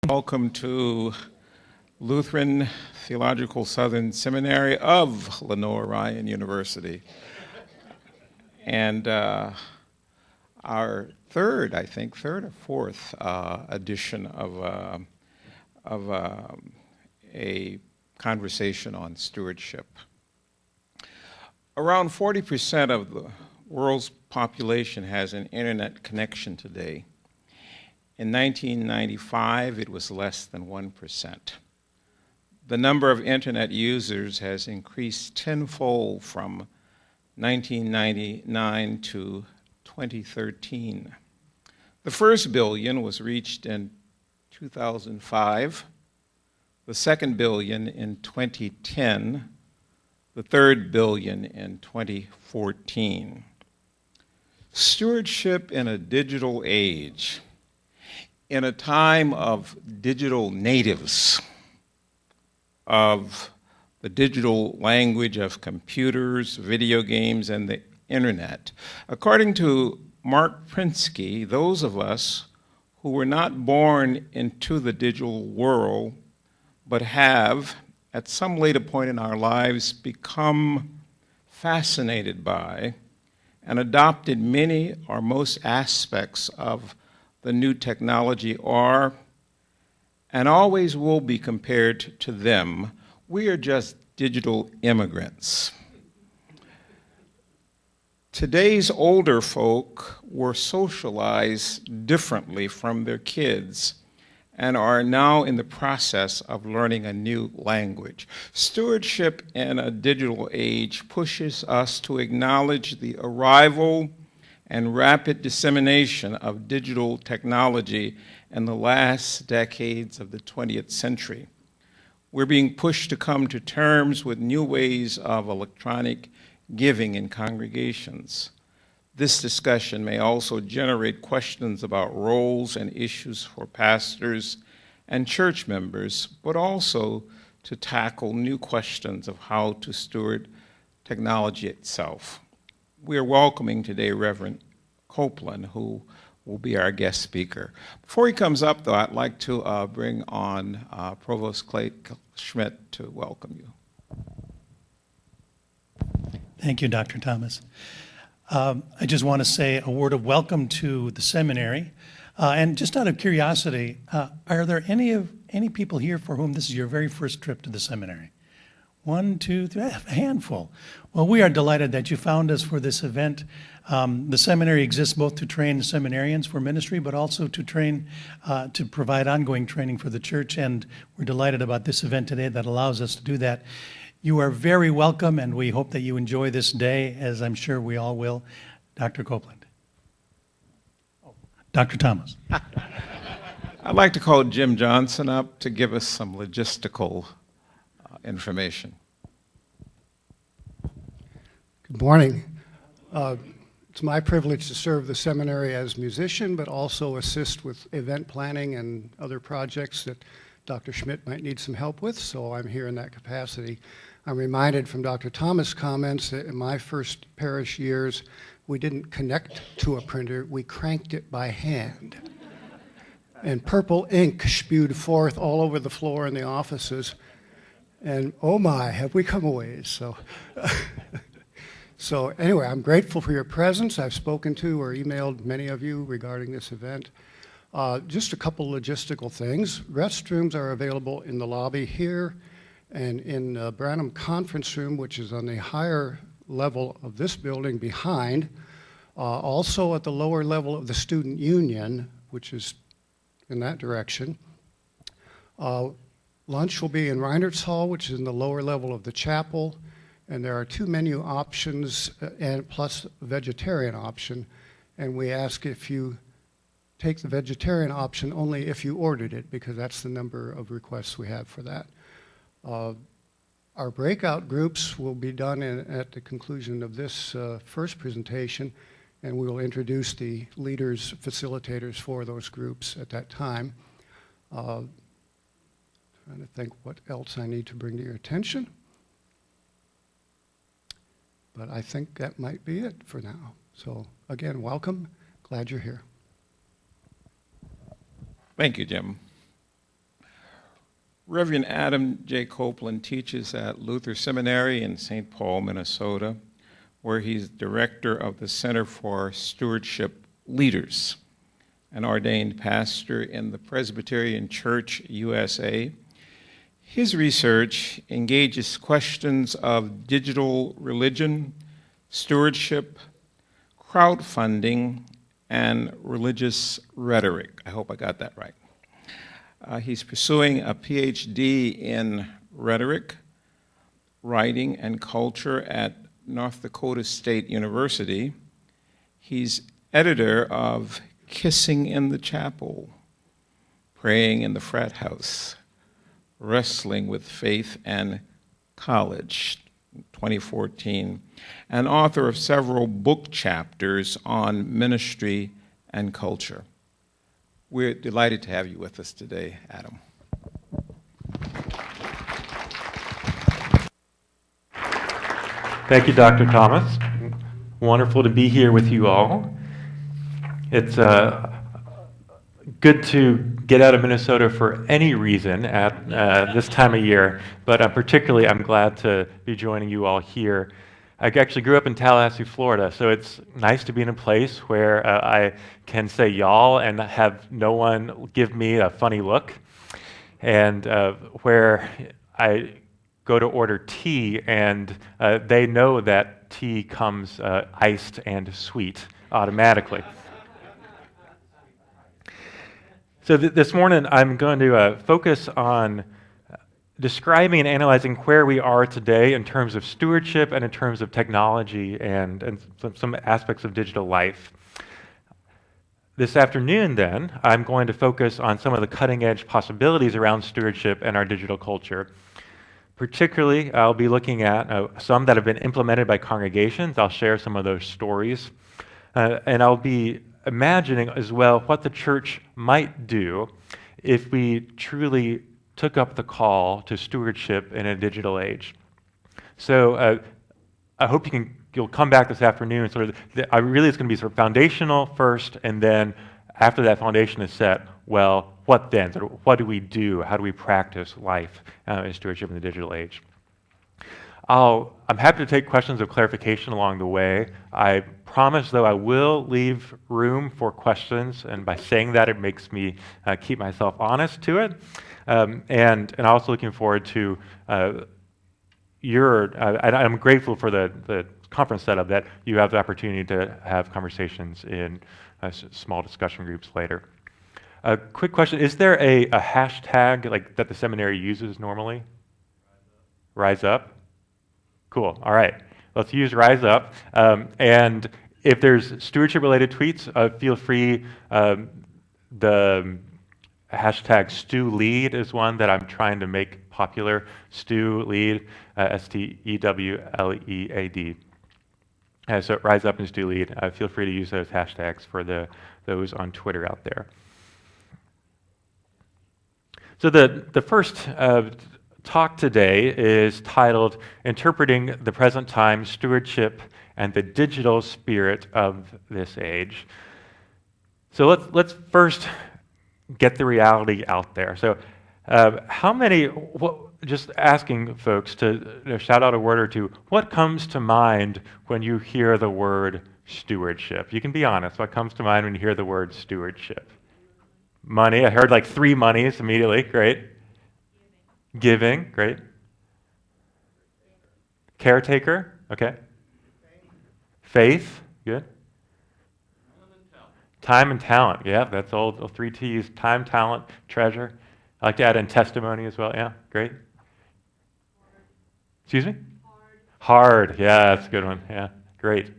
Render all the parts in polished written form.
Welcome to Lutheran Theological Southern Seminary of Lenoir-Rhyne University. And our third or fourth edition of a conversation on stewardship. Around 40% of the world's population has an internet connection today. In 1995, it was less than 1%. The number of internet users has increased tenfold from 1999 to 2013. The first billion was reached in 2005, the second billion in 2010, the third billion in 2014. Stewardship in a digital age. In a time of digital natives, of the digital language of computers, video games, and the internet. According to Mark Prinsky, those of us who were not born into the digital world, but have, at some later point in our lives, become fascinated by and adopted many or most aspects of the new technology are and always will be compared to them. We are just digital immigrants. Today's older folk were socialized differently from their kids and are now in the process of learning a new language. Stewardship in a digital age pushes us to acknowledge the arrival and rapid dissemination of digital technology in the last decades of the 20th century. We're being pushed to come to terms with new ways of electronic giving in congregations. This discussion may also generate questions about roles and issues for pastors and church members, but also to tackle new questions of how to steward technology itself. We are welcoming today Reverend Copeland, who will be our guest speaker. Before he comes up, though, I'd like to bring on Provost Clay Schmidt to welcome you. Thank you, Dr. Thomas. I just want to say a word of welcome to the seminary. And just out of curiosity, are there any people here for whom this is your very first trip to the seminary? 1, 2, 3, a handful. Well, we are delighted that you found us for this event. The seminary exists both to train seminarians for ministry, but also to train, to provide ongoing training for the church. And we're delighted about this event today that allows us to do that. You are very welcome, and we hope that you enjoy this day, as I'm sure we all will. Dr. Copeland. Oh, Dr. Thomas. I'd like to call Jim Johnson up to give us some logistical information. Good morning. It's my privilege to serve the seminary as musician, but also assist with event planning and other projects that Dr. Schmidt might need some help with, so I'm here in that capacity. I'm reminded from Dr. Thomas' comments that in my first parish years, we didn't connect to a printer, we cranked it by hand. And purple ink spewed forth all over the floor in the offices. And oh my, have we come a ways. So anyway, I'm grateful for your presence. I've spoken to or emailed many of you regarding this event. Just a couple logistical things. Restrooms are available in the lobby here and in the Branham Conference Room, which is on the higher level of this building behind. Also at the lower level of the Student Union, which is in that direction. Lunch will be in Reinert's Hall, which is in the lower level of the chapel, and there are 2 menu options and plus a vegetarian option, and we ask if you take the vegetarian option only if you ordered it, because that's the number of requests we have for that. Our breakout groups will be done at the conclusion of this first presentation, and we will introduce the leaders, facilitators for those groups at that time. Trying to think what else I need to bring to your attention. But I think that might be it for now. So again, welcome. Glad you're here. Thank you, Jim. Reverend Adam J. Copeland teaches at Lutheran Seminary in St. Paul, Minnesota, where he's director of the Center for Stewardship Leaders, an ordained pastor in the Presbyterian Church USA. His research engages questions of digital religion, stewardship, crowdfunding, and religious rhetoric. I hope I got that right. He's pursuing a PhD in rhetoric, writing, and culture at North Dakota State University. He's editor of Kissing in the Chapel, Praying in the Frat House, Wrestling with Faith and College, 2014, and author of several book chapters on ministry and culture. We're delighted to have you with us today, Adam. Thank you, Dr. Thomas. Wonderful to be here with you all. It's good to get out of Minnesota for any reason at this time of year, but particularly I'm glad to be joining you all here. I actually grew up in Tallahassee, Florida, so it's nice to be in a place where I can say y'all and have no one give me a funny look, and where I go to order tea and they know that tea comes iced and sweet automatically. So this morning I'm going to focus on describing and analyzing where we are today in terms of stewardship and in terms of technology and some aspects of digital life. This afternoon then, I'm going to focus on some of the cutting-edge possibilities around stewardship and our digital culture. Particularly, I'll be looking at some that have been implemented by congregations. I'll share some of those stories. And I'll be imagining as well what the church might do if we truly took up the call to stewardship in a digital age. So I hope you'll come back this afternoon. Sort of, really it's going to be sort of foundational first, and then after that foundation is set, well, what then? Sort of, what do we do? How do we practice life in stewardship in the digital age? I'm happy to take questions of clarification along the way. I promise, though, I will leave room for questions, and by saying that, it makes me keep myself honest to it. And also looking forward to I'm grateful for the conference setup that you have the opportunity to have conversations in small discussion groups later. A quick question, is there a hashtag like that the seminary uses normally? Rise up? Cool, all right. Let's use Rise Up. And if there's stewardship-related tweets, feel free. The hashtag StewLead is one that I'm trying to make popular. StewLead, STEWLEAD. So Rise Up and StewLead. Feel free to use those hashtags for those on Twitter out there. So the first talk today is titled Interpreting the Present Time, Stewardship, and the Digital Spirit of This Age. So let's first get the reality out there. So just asking folks to shout out a word or two, what comes to mind when you hear the word stewardship? You can be honest. What comes to mind when you hear the word stewardship? Money. I heard like 3 monies immediately. Great. Giving, great. Caretaker, okay. Faith, good. Time and talent, yeah, that's all 3 T's. Time, talent, treasure. I like to add in testimony as well, yeah, great. Excuse me? Hard, yeah, that's a good one, yeah, great.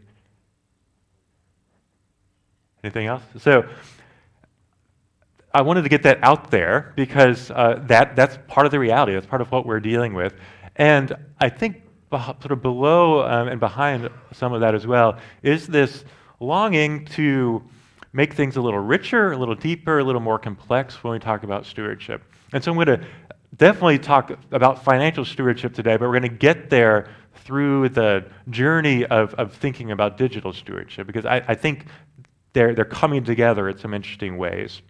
Anything else? So, I wanted to get that out there because that's part of the reality. That's part of what we're dealing with. And I think sort of below and behind some of that as well is this longing to make things a little richer, a little deeper, a little more complex when we talk about stewardship. And so I'm going to definitely talk about financial stewardship today, but we're going to get there through the journey of thinking about digital stewardship because I think they're coming together in some interesting ways.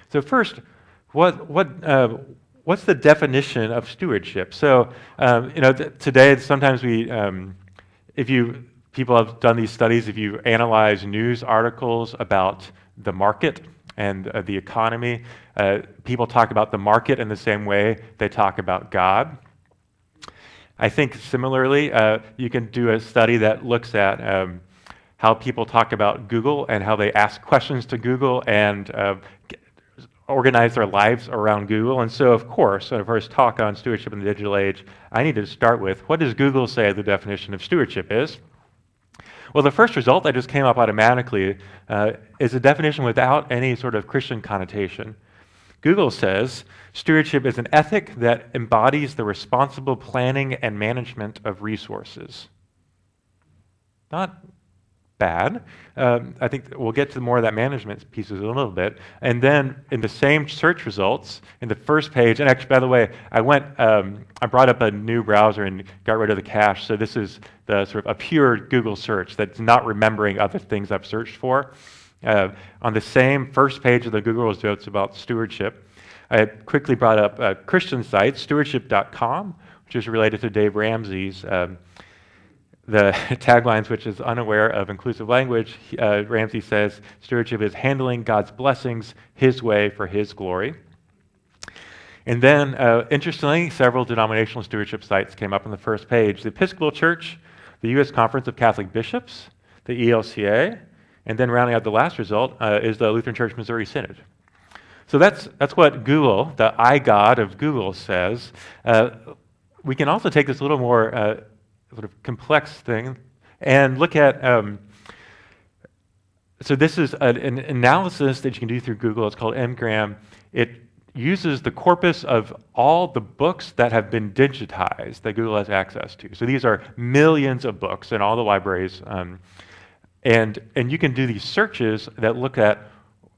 So first, what what's the definition of stewardship? So, today sometimes people have done these studies, if you analyze news articles about the market and the economy, people talk about the market in the same way they talk about God. I think similarly, you can do a study that looks at how people talk about Google and how they ask questions to Google and organize their lives around Google. And so, of course, in our first talk on stewardship in the digital age, I need to start with, what does Google say the definition of stewardship is? Well, the first result that just came up automatically is a definition without any sort of Christian connotation. Google says, stewardship is an ethic that embodies the responsible planning and management of resources. Not bad. I think we'll get to more of that management pieces in a little bit. And then in the same search results, in the first page, and actually, by the way, I brought up a new browser and got rid of the cache. So this is the sort of a pure Google search that's not remembering other things I've searched for. On the same first page of the Google results about stewardship, I quickly brought up a Christian site, stewardship.com, which is related to Dave Ramsey's the taglines, which is unaware of inclusive language. Ramsey says, stewardship is handling God's blessings His way for His glory. And then, interestingly, several denominational stewardship sites came up on the first page. The Episcopal Church, the U.S. Conference of Catholic Bishops, the ELCA, and then rounding out the last result is the Lutheran Church Missouri Synod. So that's what Google, the iGod of Google, says. We can also take this a little more sort of complex thing and look at, so this is an analysis that you can do through Google. It's called Ngram. It uses the corpus of all the books that have been digitized that Google has access to. So these are millions of books in all the libraries. And you can do these searches that look at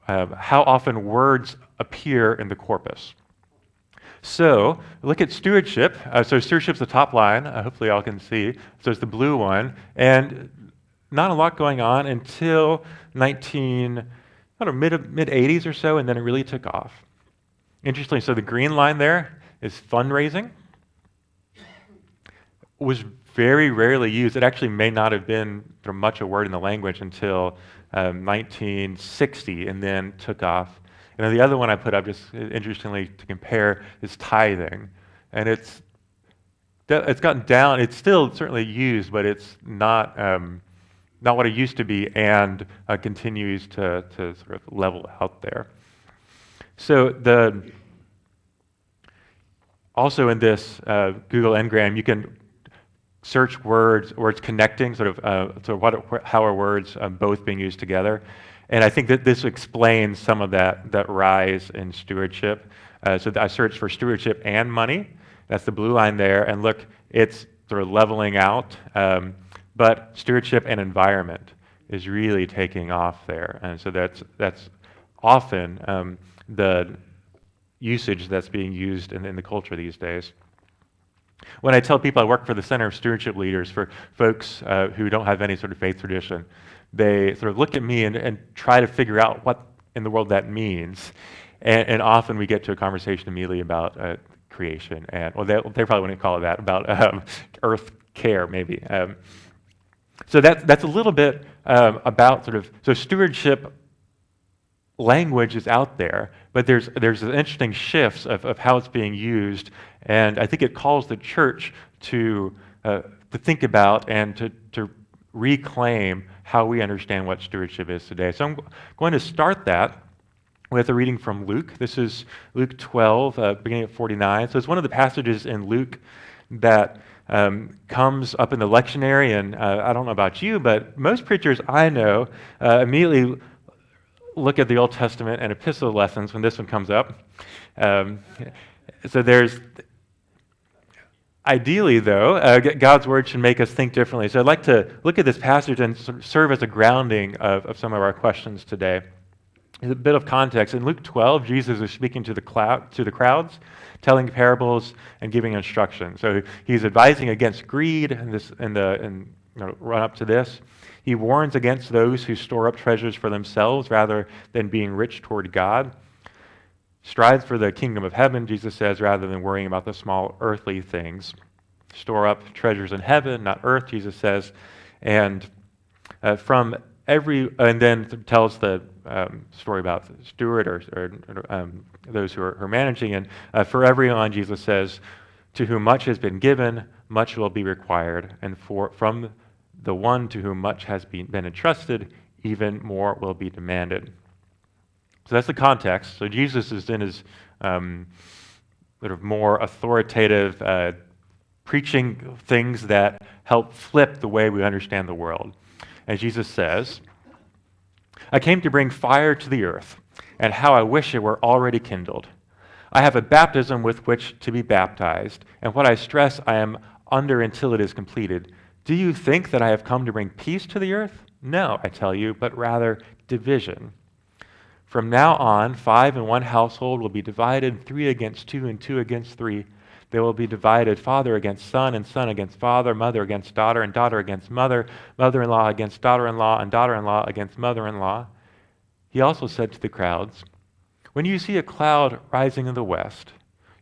how often words appear in the corpus. So look at stewardship. So stewardship's the top line. Hopefully y'all can see. So it's the blue one. And not a lot going on until mid-80s or so, and then it really took off. Interestingly, so the green line there is fundraising. Was very rarely used. It actually may not have been much a word in the language until 1960, and then took off. And then the other one I put up, just interestingly to compare, is tithing. And it's gotten down. It's still certainly used, but it's not what it used to be, and continues to sort of level out there. So also in this Google Ngram, you can search words connecting, how are words both being used together. And I think that this explains some of that rise in stewardship. So I searched for stewardship and money. That's the blue line there. And look, it's sort of leveling out. But stewardship and environment is really taking off there. And so that's often the usage that's being used in the culture these days. When I tell people I work for the Center of Stewardship Leaders, for folks who don't have any sort of faith tradition, they sort of look at me and try to figure out what in the world that means. And often we get to a conversation immediately about creation. And they probably wouldn't call it that, about earth care, maybe. So that's a little bit about so stewardship language is out there, but there's interesting shifts of how it's being used, and I think it calls the church to think about and to reclaim how we understand what stewardship is today. So I'm going to start that with a reading from Luke. This is Luke 12, beginning at 49. So it's one of the passages in Luke that comes up in the lectionary, and I don't know about you, but most preachers I know immediately look at the Old Testament and epistle lessons when this one comes up. So there's, ideally though, God's word should make us think differently. So I'd like to look at this passage and sort of serve as a grounding of some of our questions today. A bit of context. In Luke 12, Jesus is speaking to the crowds, telling parables and giving instruction. So he's advising against greed and run up to this. He warns against those who store up treasures for themselves rather than being rich toward God. Strive for the kingdom of heaven, Jesus says, rather than worrying about the small earthly things. Store up treasures in heaven, not earth, Jesus says. And and then tells the story about the steward or those who are managing. And for everyone, Jesus says, to whom much has been given, much will be required. And from the one to whom much has been entrusted, even more will be demanded. So that's the context. So Jesus is in his sort of more authoritative preaching things that help flip the way we understand the world. And Jesus says, I came to bring fire to the earth, and how I wish it were already kindled. I have a baptism with which to be baptized, and what I stress I am under until it is completed. Do you think that I have come to bring peace to the earth? No, I tell you, but rather division. From now on, 5 in one household will be divided, 3 against 2 and 2 against 3. They will be divided, father against son, and son against father, mother against daughter, and daughter against mother, mother-in-law against daughter-in-law, and daughter-in-law against mother-in-law. He also said to the crowds, when you see a cloud rising in the west,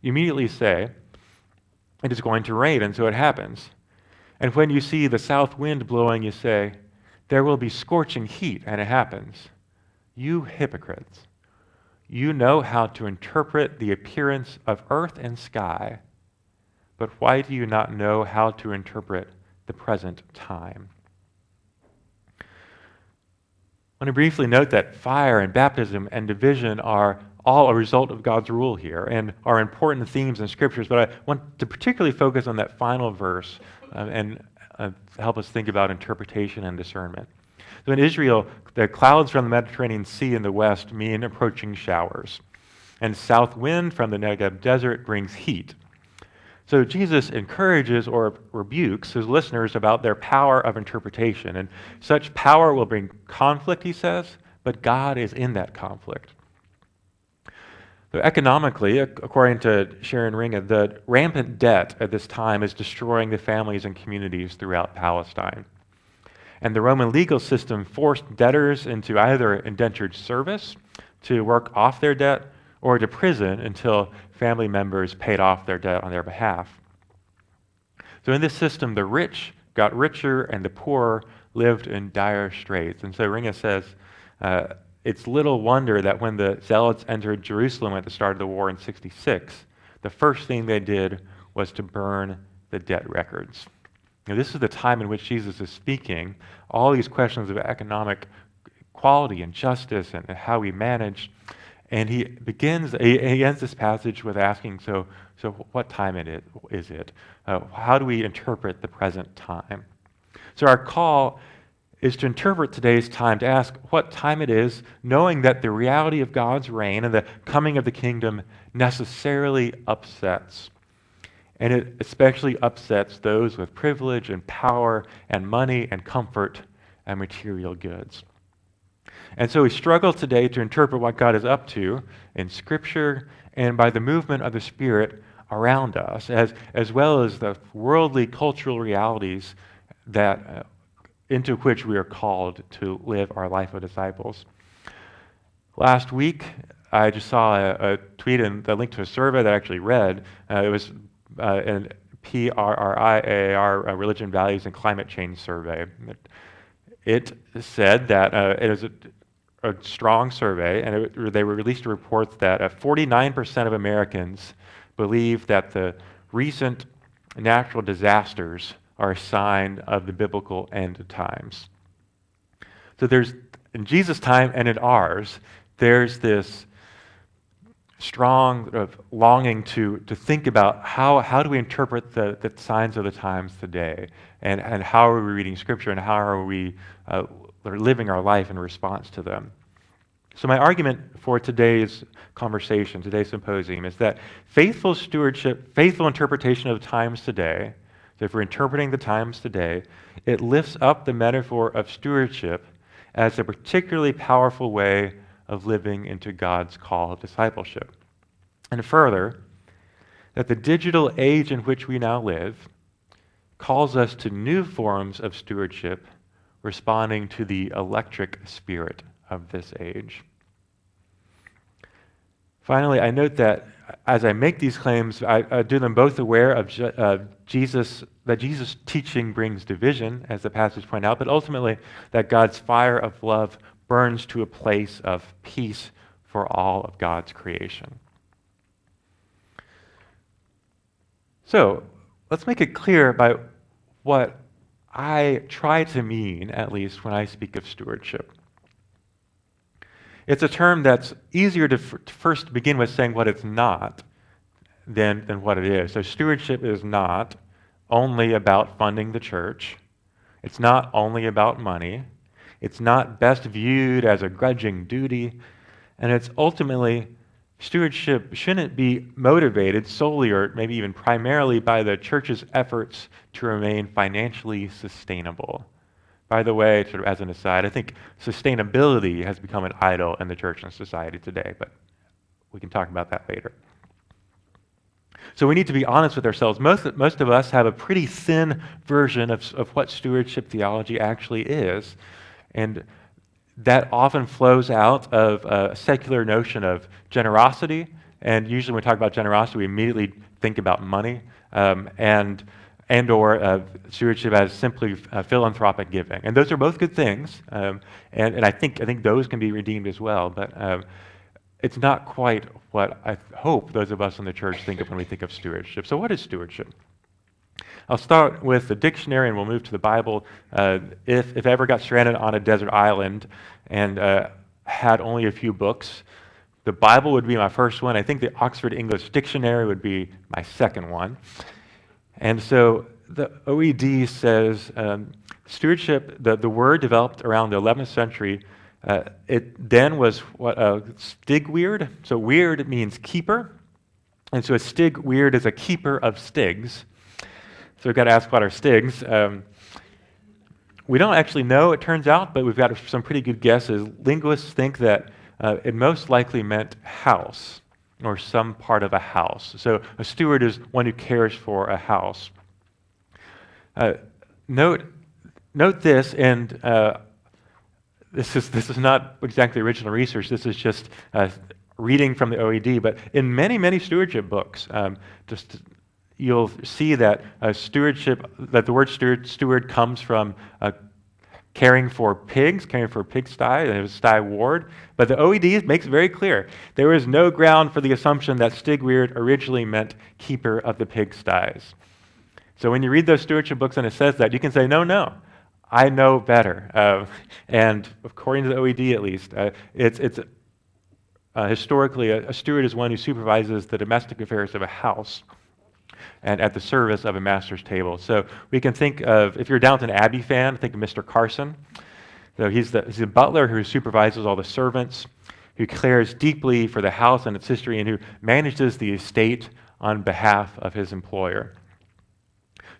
you immediately say, it is going to rain, and so it happens. And when you see the south wind blowing, you say, there will be scorching heat, and it happens. You hypocrites, you know how to interpret the appearance of earth and sky, but why do you not know how to interpret the present time? I want to briefly note that fire and baptism and division are all a result of God's rule here and are important themes in scriptures, but I want to particularly focus on that final verse and help us think about interpretation and discernment. So in Israel, the clouds from the Mediterranean Sea in the west mean approaching showers, and south wind from the Negev desert brings heat. So Jesus encourages or rebukes his listeners about their power of interpretation, and such power will bring conflict, he says, but God is in that conflict. So economically, according to Sharon Ringa, the rampant debt at this time is destroying the families and communities throughout Palestine. And the Roman legal system forced debtors into either indentured service to work off their debt or to prison until family members paid off their debt on their behalf. So in this system, the rich got richer and the poor lived in dire straits. And so Ringa says, it's little wonder that when the Zealots entered Jerusalem at the start of the war in 66, the first thing they did was to burn the debt records. Now, this is the time in which Jesus is speaking all these questions of economic equality and justice and how we manage. And he ends this passage with asking, so what time is it? How do we interpret the present time? So our call is to interpret today's time, to ask what time it is, knowing that the reality of God's reign and the coming of the kingdom necessarily upsets. And it especially upsets those with privilege and power and money and comfort and material goods. And so we struggle today to interpret what God is up to in Scripture and by the movement of the Spirit around us, as well as the worldly cultural realities that into which we are called to live our life of disciples. Last week, I just saw a tweet and the link to a survey that I actually read. It was an PRRIAR, Religion, Values, and Climate Change survey. It said that it is a strong survey, and they released a report that 49% of Americans believe that the recent natural disasters are a sign of the biblical end of times. So there's, in Jesus' time and in ours, there's this strong longing to think about how do we interpret the signs of the times today, and how are we reading Scripture, and how are we living our life in response to them. So my argument for today's conversation, today's symposium, is that faithful stewardship, faithful interpretation of the times today, so if we're interpreting the times today, it lifts up the metaphor of stewardship as a particularly powerful way of living into God's call of discipleship. And further, that the digital age in which we now live calls us to new forms of stewardship, responding to the electric spirit of this age. Finally, I note that as I make these claims, I do them both aware of that Jesus' teaching brings division, as the passage points out, but ultimately that God's fire of love burns to a place of peace for all of God's creation. So, let's make it clear by what I try to mean, at least, when I speak of stewardship. It's a term that's easier to first begin with saying what it's not than what it is. So stewardship is not only about funding the church. It's not only about money. It's not best viewed as a grudging duty. And it's ultimately, stewardship shouldn't be motivated solely or maybe even primarily by the church's efforts to remain financially sustainable. By the way, sort of as an aside, I think sustainability has become an idol in the church and society today, but we can talk about that later. So we need to be honest with ourselves. Most of us have a pretty thin version of what stewardship theology actually is, and that often flows out of a secular notion of generosity, and usually when we talk about generosity, we immediately think about money, and/or stewardship as simply philanthropic giving. And those are both good things, and I think those can be redeemed as well, but it's not quite what I hope those of us in the church think of when we think of stewardship. So what is stewardship? I'll start with the dictionary and we'll move to the Bible. If I ever got stranded on a desert island and had only a few books, the Bible would be my first one. I think the Oxford English Dictionary would be my second one. And so the OED says stewardship, the word developed around the 11th century. It then was what stigweird. So weird means keeper. And so a stigweird is a keeper of stigs. So we've got to ask what are stigs. We don't actually know, it turns out, but we've got some pretty good guesses. Linguists think that it most likely meant house, or some part of a house. So a steward is one who cares for a house. Note this, and this is not exactly original research. This is just reading from the OED. But in many stewardship books, you'll see that that the word steward comes from caring for pigs, caring for a pigsty, and it was sty ward. But the OED makes it very clear there is no ground for the assumption that stigweird originally meant keeper of the pigsties. So when you read those stewardship books and it says that, you can say, no, I know better. And according to the OED at least, it's historically a steward is one who supervises the domestic affairs of a house and at the service of a master's table. So we can think of, if you're a Downton Abbey fan, think of Mr. Carson. So he's the butler who supervises all the servants, who cares deeply for the house and its history, and who manages the estate on behalf of his employer.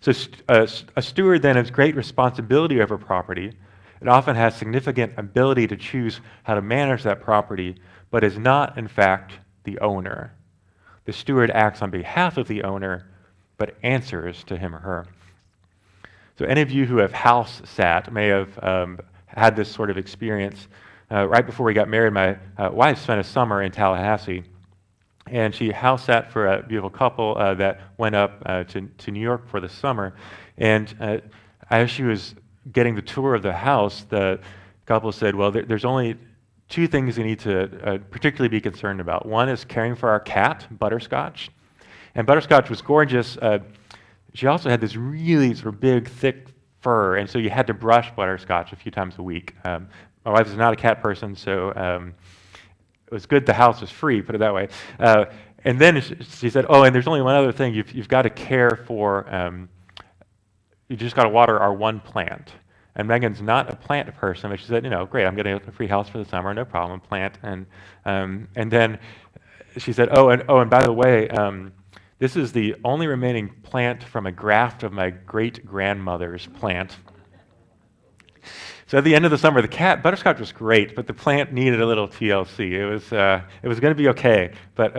So a steward then has great responsibility over property. It often has significant ability to choose how to manage that property, but is not, in fact, the owner. The steward acts on behalf of the owner, but answers to him or her. So any of you who have house sat may have had this sort of experience. Right before we got married, my wife spent a summer in Tallahassee, and she house sat for a beautiful couple that went up to New York for the summer. And as she was getting the tour of the house, the couple said, well, there's only two things we need to particularly be concerned about. One is caring for our cat, Butterscotch. And Butterscotch was gorgeous. She also had this really sort of big, thick fur, and so you had to brush Butterscotch a few times a week. My wife is not a cat person, so it was good the house was free, put it that way. And then she said, and there's only one other thing. You've got to care for, you just got to water our one plant. And Megan's not a plant person, but she said, great, I'm getting a free house for the summer, no problem, plant. And then she said, and by the way, this is the only remaining plant from a graft of my great-grandmother's plant. So at the end of the summer, the cat, Butterscotch was great, but the plant needed a little TLC. It was going to be okay, but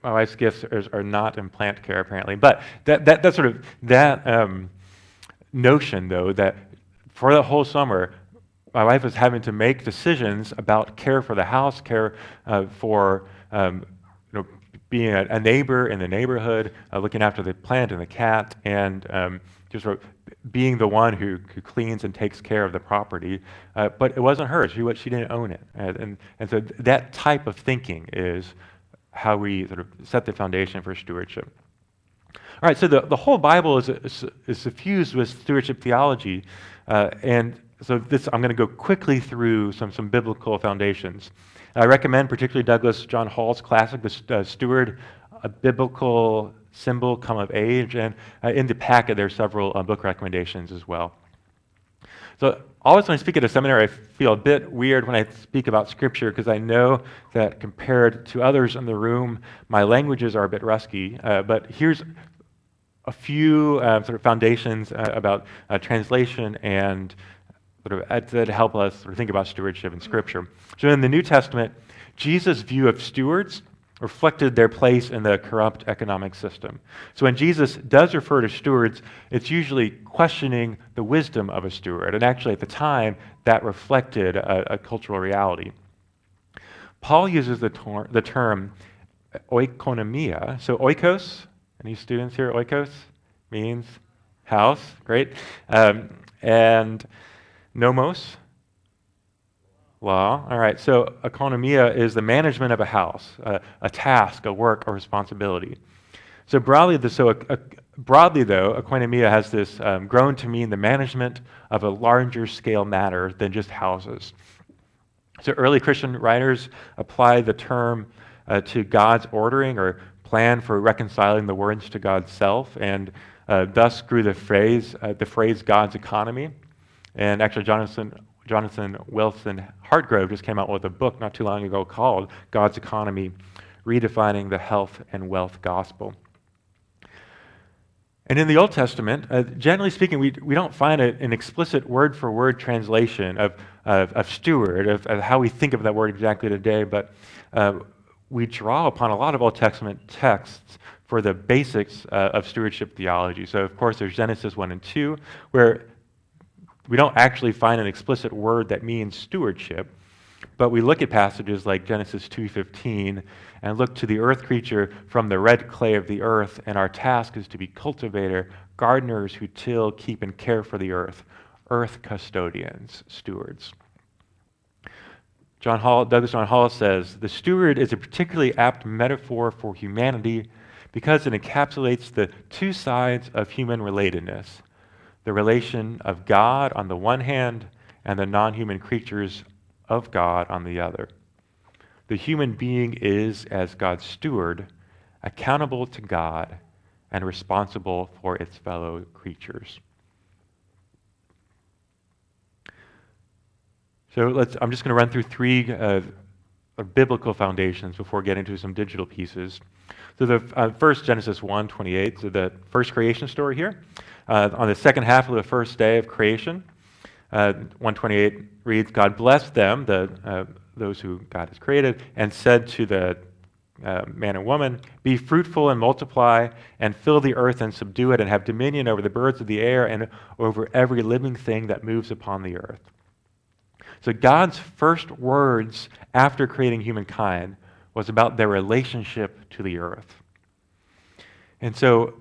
my wife's gifts are not in plant care, apparently. But that notion, though, that for the whole summer, my wife was having to make decisions about care for the house, care for being a neighbor in the neighborhood, looking after the plant and the cat, and just sort of being the one who cleans and takes care of the property. But it wasn't hers. She didn't own it. And so that type of thinking is how we sort of set the foundation for stewardship. All right, so the whole Bible is suffused with stewardship theology, and so I'm going to go quickly through some biblical foundations. I recommend particularly Douglas John Hall's classic, The Steward, A Biblical Symbol Come of Age, and in the packet there's several book recommendations as well. So always when I speak at a seminary, I feel a bit weird when I speak about Scripture because I know that compared to others in the room, my languages are a bit rusty, but here's a few sort of foundations about translation and sort of that help us sort of think about stewardship in Scripture. So in the New Testament, Jesus' view of stewards reflected their place in the corrupt economic system. So when Jesus does refer to stewards, it's usually questioning the wisdom of a steward. And actually at the time, that reflected a cultural reality. Paul uses the term oikonomia. So oikos, any students here? Oikos means house, great. And nomos, law. All right, so economia is the management of a house, a task, a work, a responsibility. So broadly, though, economia has this grown to mean the management of a larger scale matter than just houses. So early Christian writers apply the term to God's ordering or plan for reconciling the worlds to God's self, and thus grew the phrase God's economy. And actually, Jonathan Wilson Hartgrove just came out with a book not too long ago called God's Economy, Redefining the Health and Wealth Gospel. And in the Old Testament, generally speaking, we don't find an explicit word-for-word translation of steward, of how we think of that word exactly today, but we draw upon a lot of Old Testament texts for the basics of stewardship theology. So, of course, there's Genesis 1 and 2, where we don't actually find an explicit word that means stewardship, but we look at passages like Genesis 2:15 and look to the earth creature from the red clay of the earth, and our task is to be cultivator, gardeners who till, keep, and care for the earth custodians, stewards. Douglas John Hall says, the steward is a particularly apt metaphor for humanity because it encapsulates the two sides of human relatedness, the relation of God on the one hand and the non-human creatures of God on the other. The human being is, as God's steward, accountable to God and responsible for its fellow creatures. So I'm just going to run through three biblical foundations before getting into some digital pieces. So the first, Genesis 1:28, so the first creation story here. On the second half of the first day of creation, 1:28 reads, God blessed them, those who God has created, and said to the man and woman, be fruitful and multiply, and fill the earth and subdue it, and have dominion over the birds of the air and over every living thing that moves upon the earth. So God's first words after creating humankind was about their relationship to the earth. And so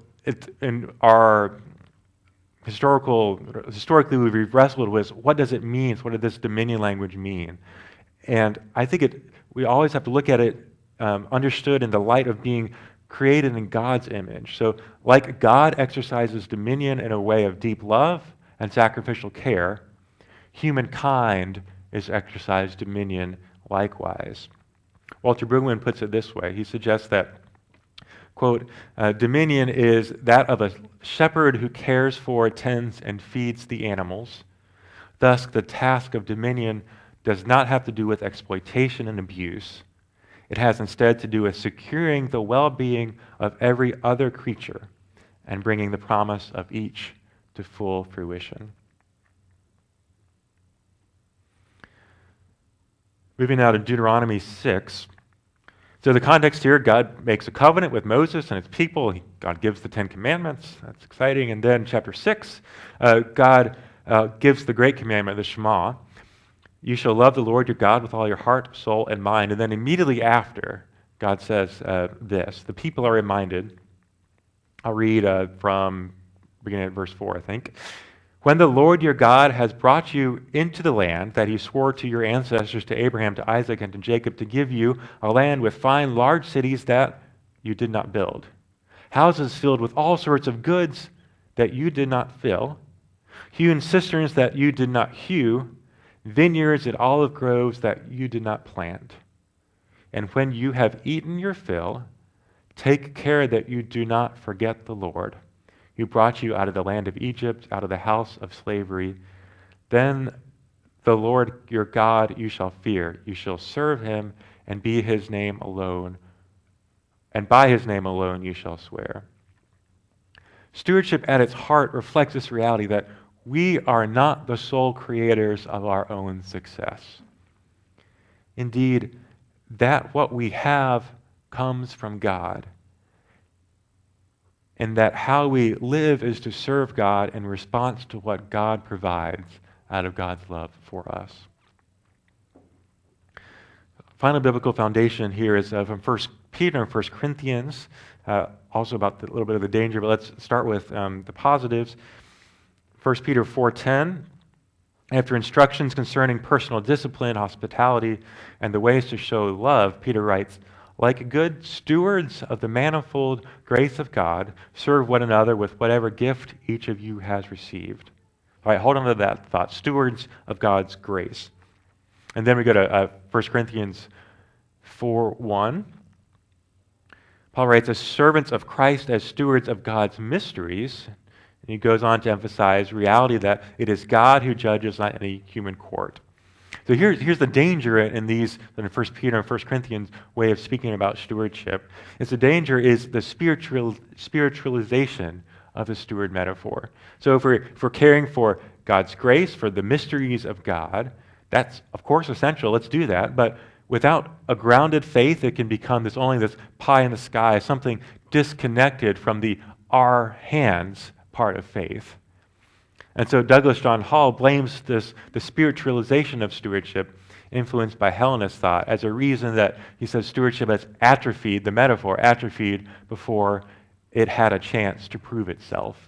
in our historically we've wrestled with what does it mean? What did this dominion language mean? And I think we always have to look at it understood in the light of being created in God's image. So like God exercises dominion in a way of deep love and sacrificial care, humankind is exercised dominion likewise. Walter Brueggemann puts it this way. He suggests that, quote, dominion is that of a shepherd who cares for, tends, and feeds the animals. Thus, the task of dominion does not have to do with exploitation and abuse. It has instead to do with securing the well-being of every other creature and bringing the promise of each to full fruition. Moving now to Deuteronomy 6. So the context here, God makes a covenant with Moses and his people. God gives the Ten Commandments. That's exciting. And then chapter 6, God gives the great commandment, the Shema. You shall love the Lord your God with all your heart, soul, and mind. And then immediately after, God says this. The people are reminded. I'll read from beginning at verse 4, I think. When the Lord your God has brought you into the land that he swore to your ancestors, to Abraham, to Isaac, and to Jacob, to give you a land with fine, large cities that you did not build, houses filled with all sorts of goods that you did not fill, hewn cisterns that you did not hew, vineyards and olive groves that you did not plant. And when you have eaten your fill, take care that you do not forget the Lord, who brought you out of the land of Egypt, out of the house of slavery. Then the Lord your God you shall fear. You shall serve him, and be his name alone, and by his name alone you shall swear. Stewardship at its heart reflects this reality that we are not the sole creators of our own success. Indeed, that what we have comes from God, and that how we live is to serve God in response to what God provides out of God's love for us. Final biblical foundation here is from 1 Peter and 1 Corinthians, also about a little bit of the danger, but let's start with the positives. 1 Peter 4:10, after instructions concerning personal discipline, hospitality, and the ways to show love, Peter writes, like good stewards of the manifold grace of God, serve one another with whatever gift each of you has received. All right, hold on to that thought. Stewards of God's grace. And then we go to 1 Corinthians 4:1. Paul writes, as servants of Christ, as stewards of God's mysteries. And he goes on to emphasize reality that it is God who judges, not any human court. So here's the danger in these, in 1 Peter and 1 Corinthians way of speaking about stewardship. The danger is the spiritualization of the steward metaphor. So if we're caring for God's grace, for the mysteries of God, that's of course essential. Let's do that. But without a grounded faith, it can become this pie in the sky, something disconnected from the our hands part of faith. And so Douglas John Hall blames the spiritualization of stewardship, influenced by Hellenist thought, as a reason that he says stewardship has atrophied, the metaphor atrophied before it had a chance to prove itself.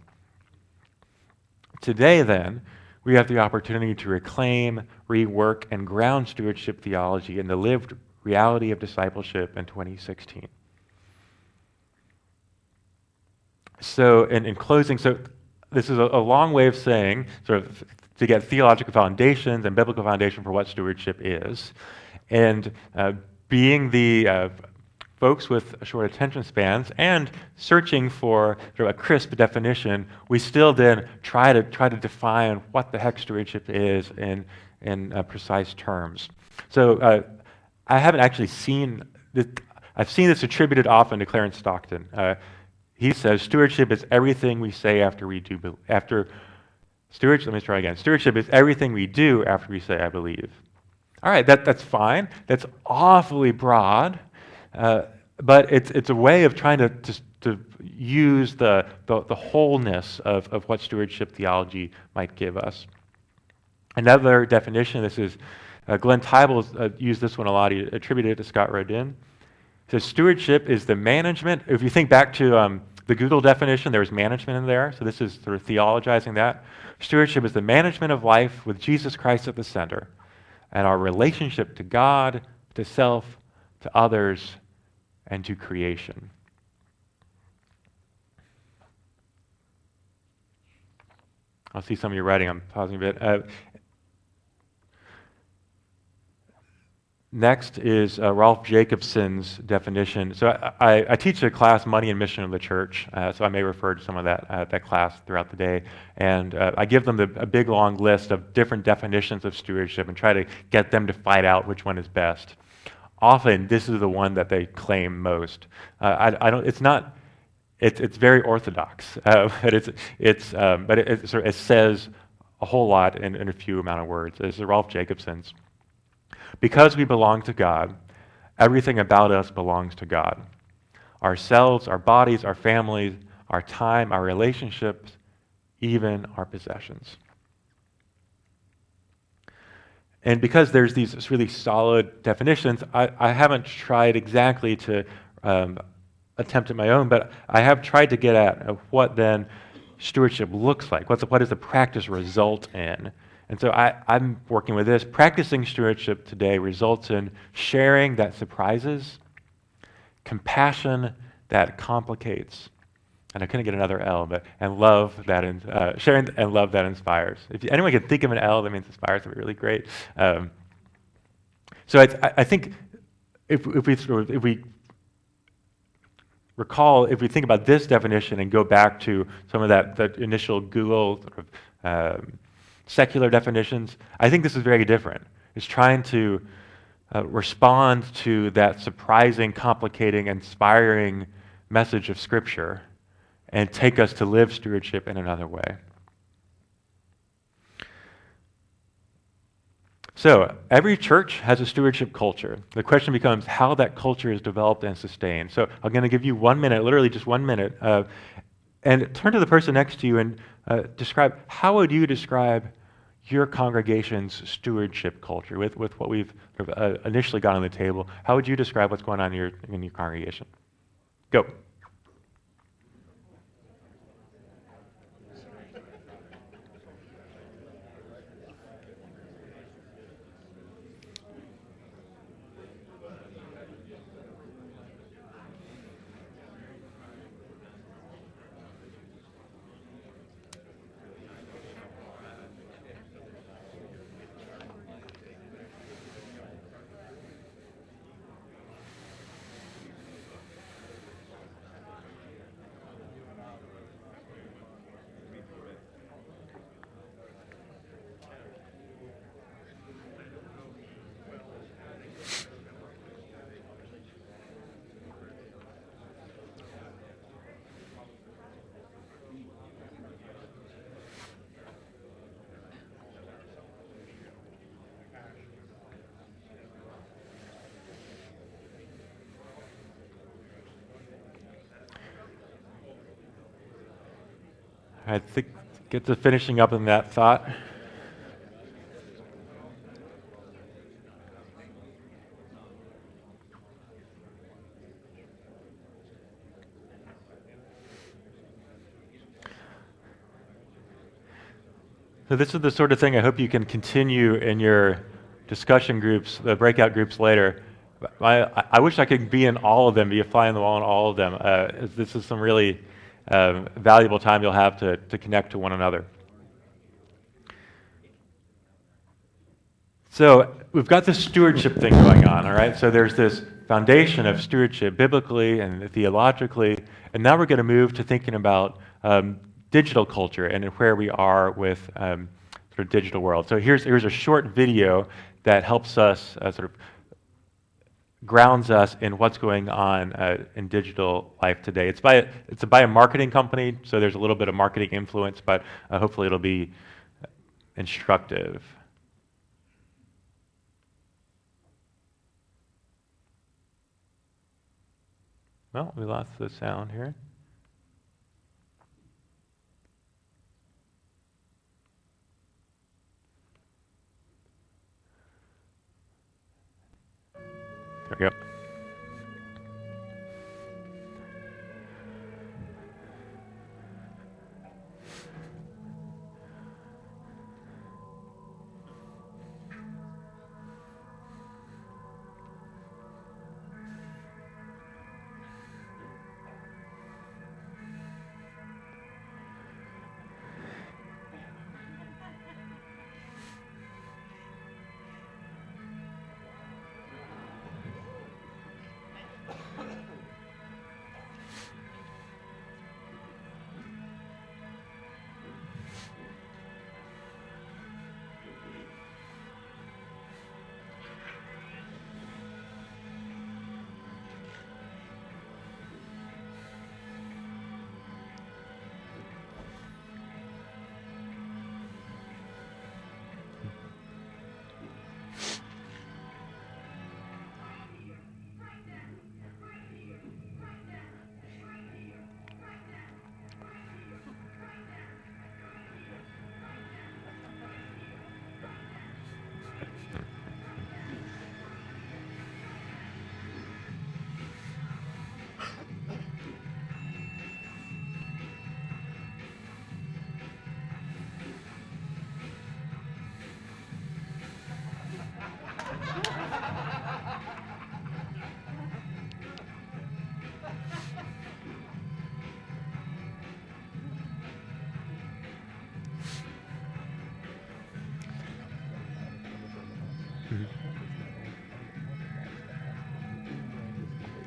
Today, then, we have the opportunity to reclaim, rework, and ground stewardship theology in the lived reality of discipleship in 2016. So, in closing, this is a long way of saying, sort of, to get theological foundations and biblical foundation for what stewardship is. And being the folks with short attention spans and searching for sort of a crisp definition, we still then try to define what the heck stewardship is in precise terms. So I haven't actually seen this. I've seen this attributed often to Clarence Stockton. He says stewardship is everything we say after we do. Stewardship. Let me try again. Stewardship is everything we do after we say "I believe." All right, that's fine. That's awfully broad, but it's a way of trying to use the wholeness of what stewardship theology might give us. Another definition. This is Glenn Tybals used this one a lot. He attributed it to Scott Rodin. He says stewardship is the management. If you think back to the Google definition, there's management in there. So this is sort of theologizing that. Stewardship is the management of life with Jesus Christ at the center, and our relationship to God, to self, to others, and to creation. I'll see some of your writing. I'm pausing a bit. Next is Rolf Jacobson's definition. So I teach a class, Money and Mission of the Church, so I may refer to some of that class throughout the day. And I give them a big, long list of different definitions of stewardship and try to get them to fight out which one is best. Often, this is the one that they claim most. It's very orthodox, but it says a whole lot in a few amount of words. This is Rolf Jacobson's. Because we belong to God, everything about us belongs to God. Ourselves, our bodies, our families, our time, our relationships, even our possessions. And because there's these really solid definitions, I haven't tried exactly to attempt it my own, but I have tried to get at what then stewardship looks like. What does the practice result in? And so I'm working with this. Practicing stewardship today results in sharing that surprises, compassion that complicates, and I couldn't get another L, but and love that sharing and love that inspires. If anyone can think of an L that means inspires, that'd be really great. So I think if we recall, if we think about this definition and go back to some of that initial Google sort of, secular definitions, I think this is very different. It's trying to respond to that surprising, complicating, inspiring message of Scripture and take us to live stewardship in another way. So, every church has a stewardship culture. The question becomes how that culture is developed and sustained. So, I'm going to give you 1 minute, literally just 1 minute, and turn to the person next to you and describe, how would you describe your congregation's stewardship culture with what we've initially got on the table? How would you describe what's going on in your congregation? Go. I think get to finishing up in that thought. So this is the sort of thing I hope you can continue in your discussion groups, the breakout groups later. I wish I could be in all of them, be a fly on the wall in all of them. This is some really valuable time you'll have to connect to one another. So we've got this stewardship thing going on, all right? So there's this foundation of stewardship biblically and theologically, and now we're going to move to thinking about digital culture and where we are with sort of digital world. So here's a short video that helps us sort of grounds us in what's going on in digital life today. It's by a marketing company, so there's a little bit of marketing influence, but hopefully it'll be instructive. Well, we lost the sound here. There we go.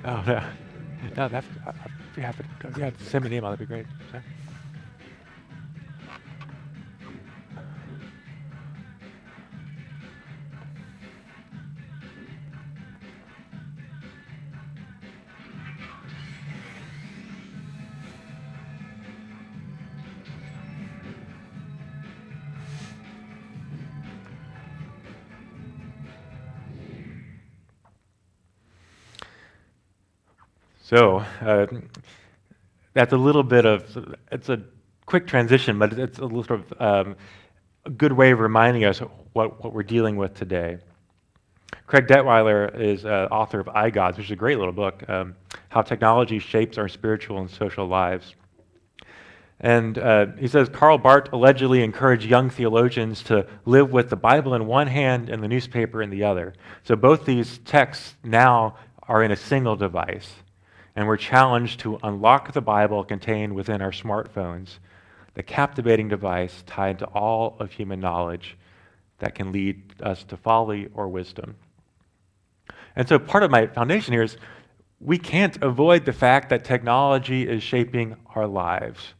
Oh, no. No, that's, if you have it, yeah, send me an email, that'd be great. Sorry. So, that's a little bit of, it's a quick transition, but it's a little sort of a good way of reminding us what we're dealing with today. Craig Detweiler is author of iGods, which is a great little book, How Technology Shapes Our Spiritual and Social Lives. And he says Karl Barth allegedly encouraged young theologians to live with the Bible in one hand and the newspaper in the other. So both these texts now are in a single device. And we're challenged to unlock the Bible contained within our smartphones, the captivating device tied to all of human knowledge that can lead us to folly or wisdom. And so part of my foundation here is we can't avoid the fact that technology is shaping our lives.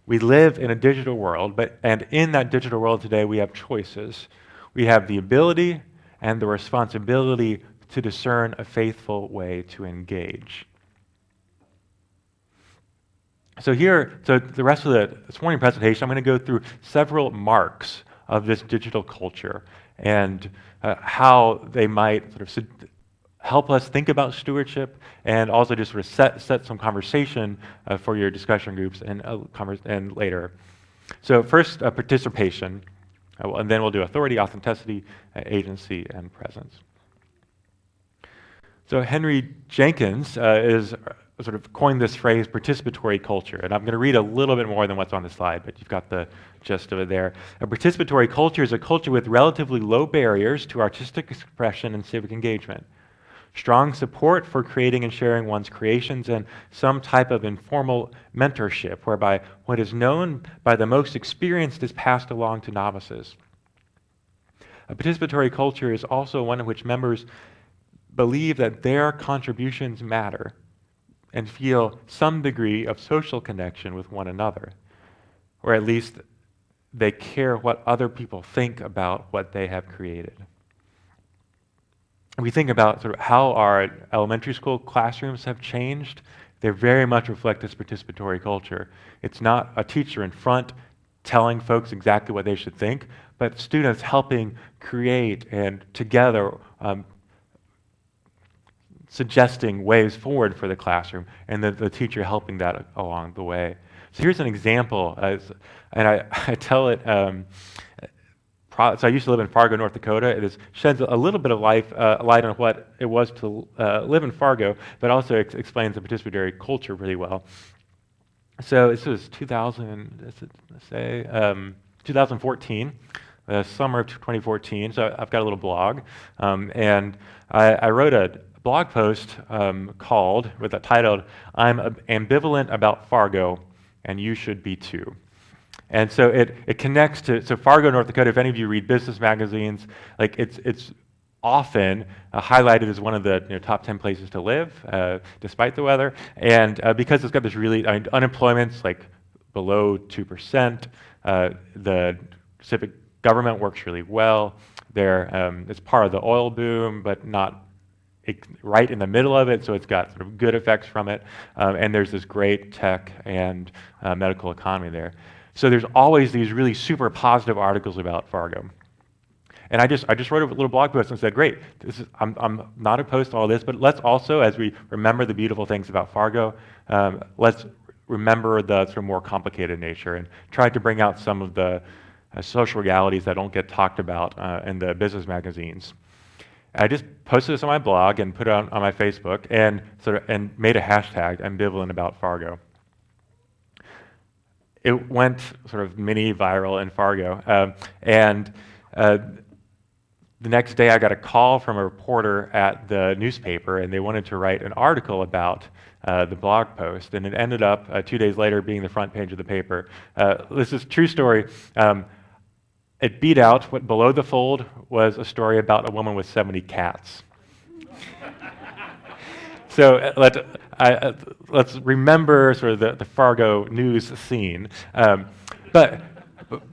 We live in a digital world, and in that digital world today we have choices. We have the ability and the responsibility to discern a faithful way to engage. So the rest of this morning presentation, I'm going to go through several marks of this digital culture and how they might sort of help us think about stewardship, and also just sort of set some conversation for your discussion groups and later. So first, participation, and then we'll do authority, authenticity, agency, and presence. So Henry Jenkins is sort of coined this phrase, participatory culture. And I'm going to read a little bit more than what's on the slide, but you've got the gist of it there. A participatory culture is a culture with relatively low barriers to artistic expression and civic engagement. Strong support for creating and sharing one's creations, and some type of informal mentorship whereby what is known by the most experienced is passed along to novices. A participatory culture is also one in which members believe that their contributions matter and feel some degree of social connection with one another, or at least they care what other people think about what they have created. We think about sort of how our elementary school classrooms have changed. They very much reflect this participatory culture. It's not a teacher in front telling folks exactly what they should think, but students helping create and together suggesting ways forward for the classroom, and the teacher helping that along the way. So here's an example, and I tell it, so I used to live in Fargo, North Dakota. It sheds a little bit of light on what it was to live in Fargo, but also explains the participatory culture really well. So this was 2014, the summer of 2014, so I've got a little blog, and I wrote a blog post called, with the title, "I'm Ambivalent About Fargo, and You Should Be Too." And so it connects to, so Fargo, North Dakota, if any of you read business magazines, like it's often highlighted as one of the top 10 places to live, despite the weather, and because it's got this really, unemployment's like below 2%, the civic government works really well, it's part of the oil boom, but not right in the middle of it, so it's got sort of good effects from it, and there's this great tech and medical economy there. So there's always these really super positive articles about Fargo. And I just wrote a little blog post and said, great, I'm not opposed to all this, but let's also, as we remember the beautiful things about Fargo, let's remember the sort of more complicated nature, and try to bring out some of the social realities that don't get talked about in the business magazines. I just posted this on my blog and put it on my Facebook, and made a hashtag, ambivalent about Fargo. It went sort of mini viral in Fargo, and the next day I got a call from a reporter at the newspaper, and they wanted to write an article about the blog post, and it ended up 2 days later being the front page of the paper. This is a true story. It beat out what below the fold was a story about a woman with 70 cats. So let's remember sort of the Fargo news scene. But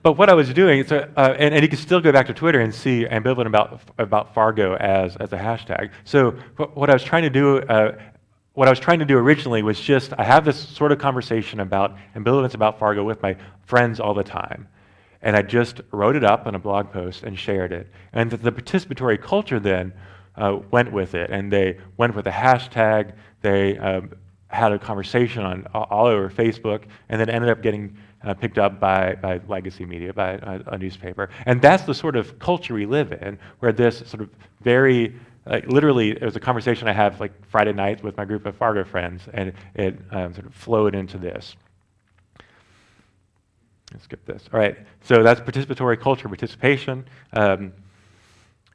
what I was doing, so, and you can still go back to Twitter and see ambivalent about Fargo as a hashtag. So what I was trying to do, originally was just, I have this sort of conversation about ambivalence about Fargo with my friends all the time. And I just wrote it up on a blog post and shared it. And the participatory culture then went with it. And they went with a hashtag. They had a conversation all over Facebook, and then ended up getting picked up by legacy media, by a newspaper. And that's the sort of culture we live in, where this sort of very, literally, it was a conversation I have like Friday nights with my group of Fargo friends, and it sort of flowed into this. Let's skip this. All right, so that's participatory culture, participation.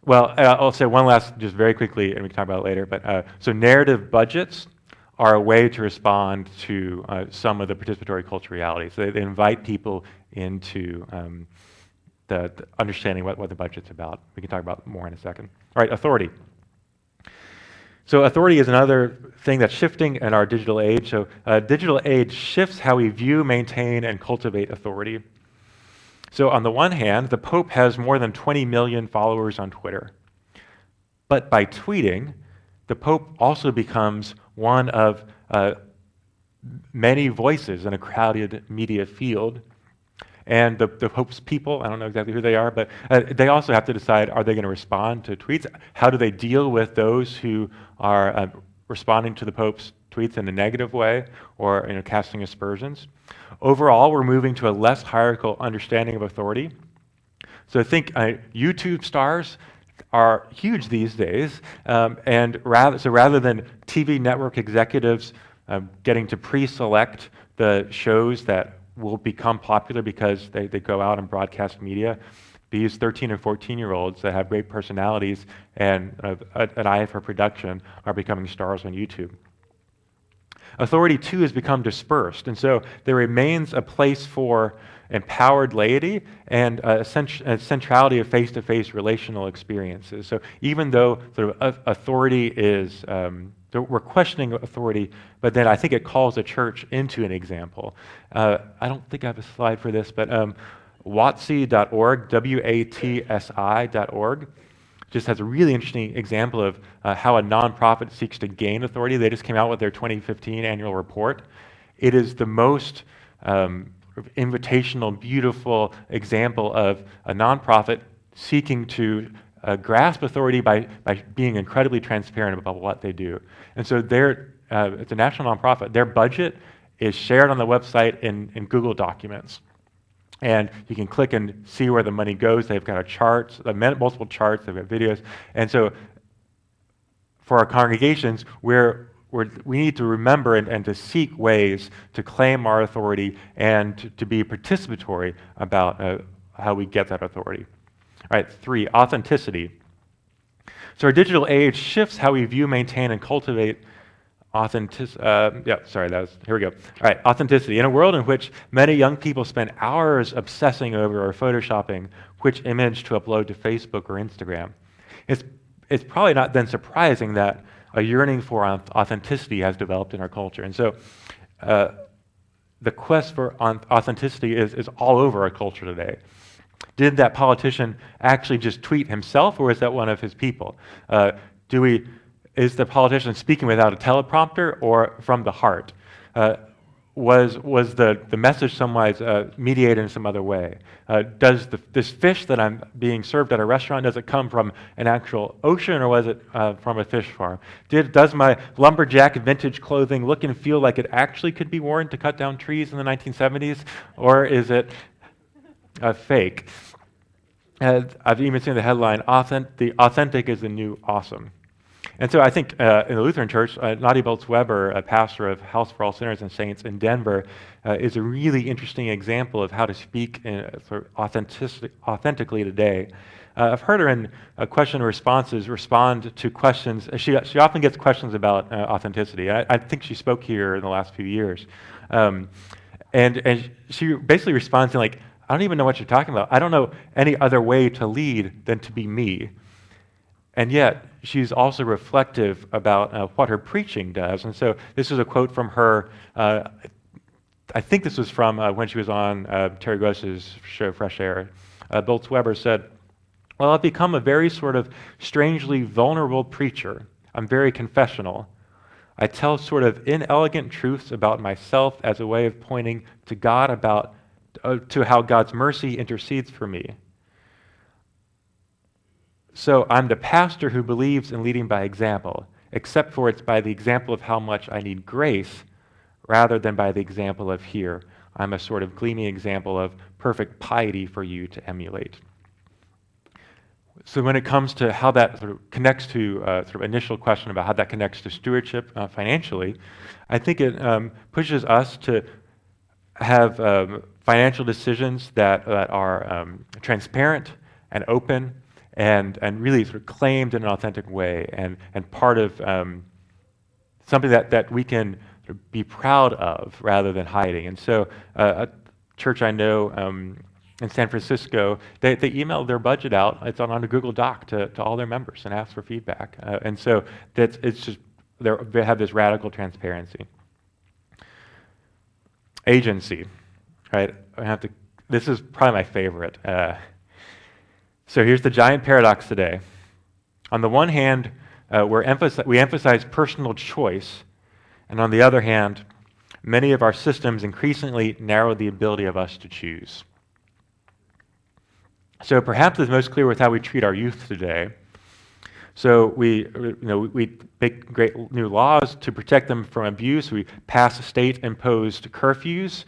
Well, I'll say one last, just very quickly, and we can talk about it later, but so narrative budgets are a way to respond to some of the participatory culture realities. So they invite people into the understanding what the budget's about. We can talk about more in a second. All right, authority. So authority is another thing that's shifting in our digital age. So digital age shifts how we view, maintain, and cultivate authority. So on the one hand, the Pope has more than 20 million followers on Twitter. But by tweeting, the Pope also becomes one of many voices in a crowded media field. And the Pope's people, I don't know exactly who they are, but they also have to decide, are they going to respond to tweets? How do they deal with those who are responding to the Pope's tweets in a negative way, or casting aspersions? Overall, we're moving to a less hierarchical understanding of authority. So I think YouTube stars are huge these days, and rather than TV network executives getting to pre-select the shows that will become popular because they go out and broadcast media, these 13 and 14-year-olds that have great personalities and an eye for production are becoming stars on YouTube. Authority, too, has become dispersed, and so there remains a place for empowered laity and a centrality of face-to-face relational experiences. So even though sort of authority is, we're questioning authority, but then I think it calls the church into an example. I don't think I have a slide for this, but WATSI.org, WATSI.org, just has a really interesting example of how a nonprofit seeks to gain authority. They just came out with their 2015 annual report. It is the most invitational, beautiful example of a nonprofit seeking to grasp authority by being incredibly transparent about what they do. And so it's a national nonprofit. Their budget is shared on the website in Google Documents. And you can click and see where the money goes. They've got multiple charts, they've got videos. And so for our congregations, we need to remember and to seek ways to claim our authority and to be participatory about how we get that authority. All right, 3, authenticity. So our digital age shifts how we view, maintain, and cultivate authenticity. Here we go. All right, authenticity. In a world in which many young people spend hours obsessing over or photoshopping which image to upload to Facebook or Instagram, it's probably not then surprising that a yearning for authenticity has developed in our culture. And so the quest for authenticity is all over our culture today. Did that politician actually just tweet himself, or is that one of his people? Is the politician speaking without a teleprompter or from the heart? Was the message somewhat mediated in some other way? Does this fish that I'm being served at a restaurant, does it come from an actual ocean, or was it from a fish farm? Does my lumberjack vintage clothing look and feel like it actually could be worn to cut down trees in the 1970s, or is it fake? I've even seen the headline, "The authentic is the new awesome." And so I think in the Lutheran Church, Nadia Boltz-Weber, a pastor of House for All Sinners and Saints in Denver, is a really interesting example of how to speak authentically today. I've heard her in question and responses respond to questions. She often gets questions about authenticity. I think she spoke here in the last few years. And she basically responds saying, like, I don't even know what you're talking about. I don't know any other way to lead than to be me. and yet she's also reflective about what her preaching does. And so this is a quote from her. I think this was from when she was on Terry Gross's show, Fresh Air. Boltz Weber said, "Well, I've become a very sort of strangely vulnerable preacher. I'm very confessional. I tell sort of inelegant truths about myself as a way of pointing to God to how God's mercy intercedes for me. So I'm the pastor who believes in leading by example, except for it's by the example of how much I need grace rather than by the example of here. I'm a sort of gleaming example of perfect piety for you to emulate." So when it comes to how that sort of connects to sort of initial question about how that connects to stewardship financially, I think it pushes us to have financial decisions that are transparent and open and really sort of claimed in an authentic way and part of something that we can sort of be proud of rather than hiding. And so a church I know in San Francisco, they emailed their budget out. It's on a Google Doc to all their members and ask for feedback. And so it's just they have this radical transparency. Agency, right? This is probably my favorite. So here's the giant paradox today. On the one hand, we emphasize personal choice, and on the other hand, many of our systems increasingly narrow the ability of us to choose. So perhaps it's most clear with how we treat our youth today. So we make great new laws to protect them from abuse. We pass state-imposed curfews.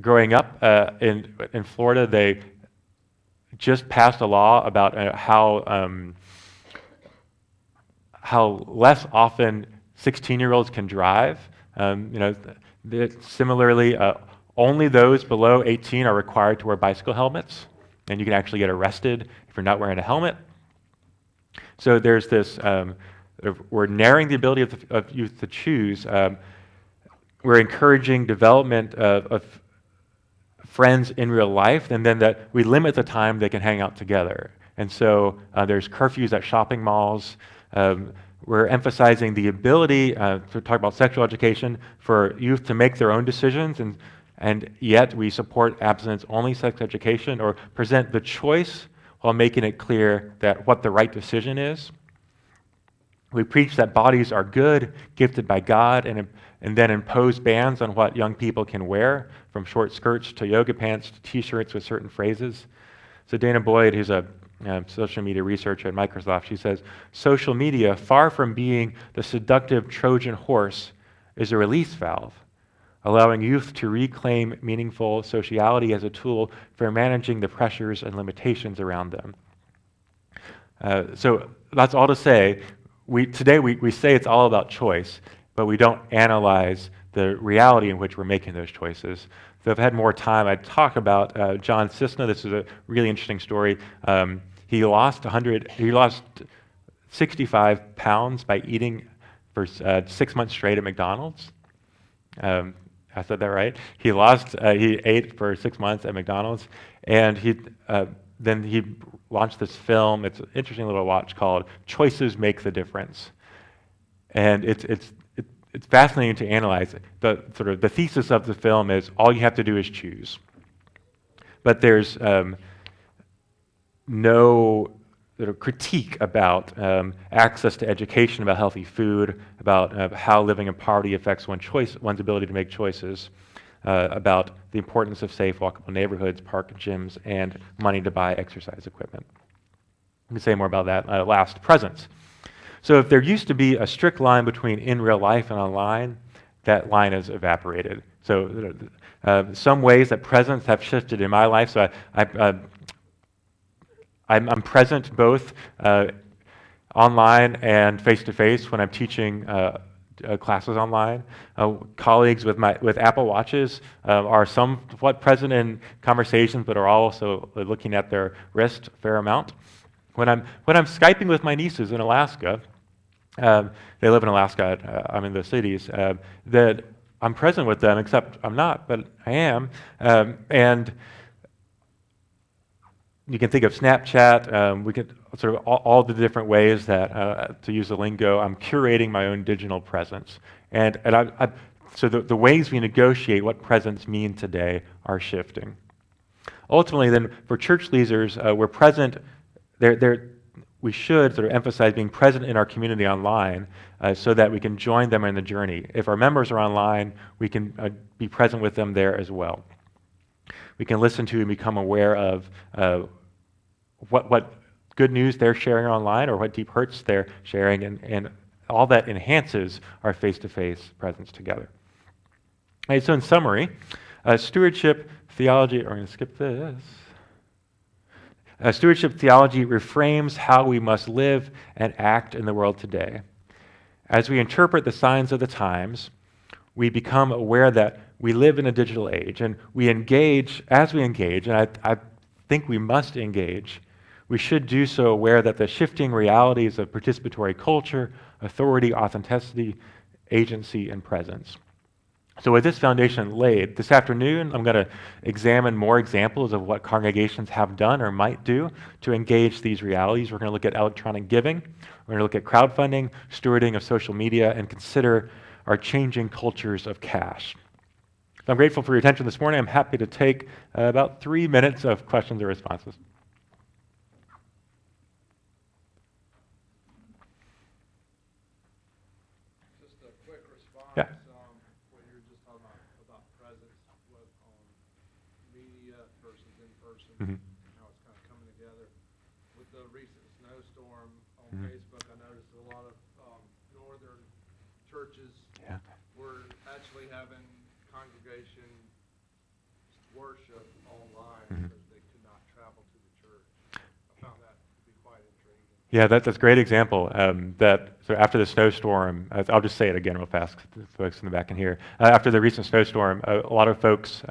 Growing up in Florida, they just passed a law about how less often 16-year-olds can drive. Similarly, only those below 18 are required to wear bicycle helmets, and you can actually get arrested if you're not wearing a helmet. So there's this, we're narrowing the ability of youth to choose. We're encouraging development of friends in real life, and then that we limit the time they can hang out together. And so there's curfews at shopping malls. We're emphasizing the ability to talk about sexual education for youth to make their own decisions, and yet we support abstinence-only sex education or present the choice while making it clear that what the right decision is. We preach that bodies are good, gifted by God, and then impose bans on what young people can wear, from short skirts to yoga pants to T-shirts with certain phrases. So Dana Boyd, who's a social media researcher at Microsoft, she says, social media, far from being the seductive Trojan horse, is a release valve, allowing youth to reclaim meaningful sociality as a tool for managing the pressures and limitations around them. So that's all to say, today we say it's all about choice, but we don't analyze the reality in which we're making those choices. So if I had more time, I'd talk about John Cisna. This is a really interesting story. He lost 65 pounds by eating for 6 months straight at McDonald's. I said that right? He ate for 6 months at McDonald's, and then he launched this film. It's an interesting little watch called "Choices Make the Difference," and it's fascinating to analyze. The thesis of the film is all you have to do is choose, but there's no sort of critique about access to education, about healthy food, about how living in poverty affects one's ability to make choices, about the importance of safe, walkable neighborhoods, park gyms, and money to buy exercise equipment. Let me say more about that last, presence. So if there used to be a strict line between in real life and online, that line has evaporated. So some ways that presence have shifted in my life. So I'm present both online and face-to-face when I'm teaching classes online. Colleagues with Apple Watches are somewhat present in conversations, but are also looking at their wrist a fair amount. When I'm Skyping with my nieces in Alaska, they live in Alaska, I'm in the cities, that I'm present with them, except I'm not, but I am, and you can think of Snapchat. We could sort of all the different ways that, to use the lingo, I'm curating my own digital presence. So the ways we negotiate what presence mean today are shifting. Ultimately, then, for church leaders, we're present. We should sort of emphasize being present in our community online so that we can join them in the journey. If our members are online, we can be present with them there as well. We can listen to and become aware of what good news they're sharing online or what deep hurts they're sharing, and all that enhances our face-to-face presence together. All right, so in summary, stewardship theology, we're going to skip this. Stewardship theology reframes how we must live and act in the world today. As we interpret the signs of the times, we become aware that we live in a digital age, and we engage, as we engage, and I think we must engage, we should do so aware that the shifting realities of participatory culture, authority, authenticity, agency, and presence. So with this foundation laid, this afternoon I'm going to examine more examples of what congregations have done or might do to engage these realities. We're going to look at electronic giving, we're going to look at crowdfunding, stewarding of social media, and consider our changing cultures of cash. So I'm grateful for your attention this morning. I'm happy to take about 3 minutes of questions or responses. Just a quick response. Yeah. What you were just talking about presence was on media versus in person, Mhm. how it's kind of coming together. With the recent snowstorm on Mhm. Facebook, I noticed a lot of northern churches Yeah. were actually having congregation worship online Mhm. because they could not travel to the church. I found that to be quite intriguing. Yeah, that's a great example. So after the snowstorm, I'll just say it again real fast, 'cause the folks in the back can hear. After the recent snowstorm, a lot of folks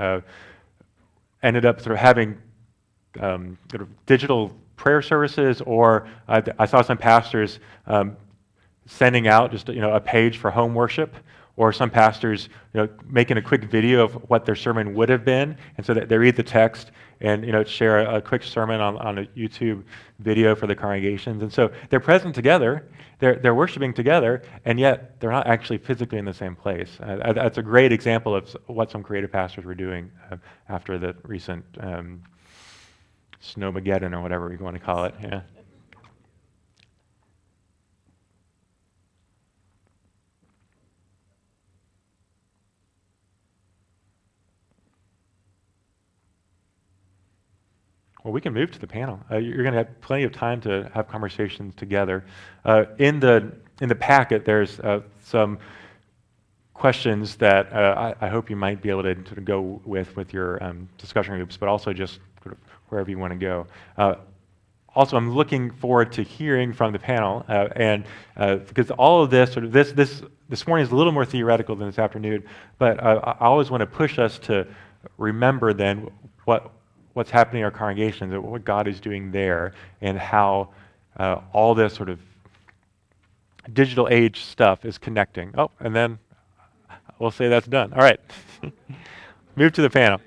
ended up sort of having sort of digital prayer services, or I saw some pastors sending out just a page for home worship, or some pastors making a quick video of what their sermon would have been, and so that they read the text and share a quick sermon on a YouTube video for the congregations. And so they're present together, they're worshiping together, and yet they're not actually physically in the same place. That's a great example of what some creative pastors were doing after the recent Snowmageddon, or whatever you want to call it. Yeah. Well, we can move to the panel. You're going to have plenty of time to have conversations together. In the packet, there's some questions that I hope you might be able to sort of go with your discussion groups, but also just sort of wherever you want to go. Also, I'm looking forward to hearing from the panel, and because all of this, sort of this morning is a little more theoretical than this afternoon, but I always want to push us to remember then what's happening in our congregations, and what God is doing there, and how all this sort of digital age stuff is connecting. Oh, and then we'll say that's done. All right. Move to the panel.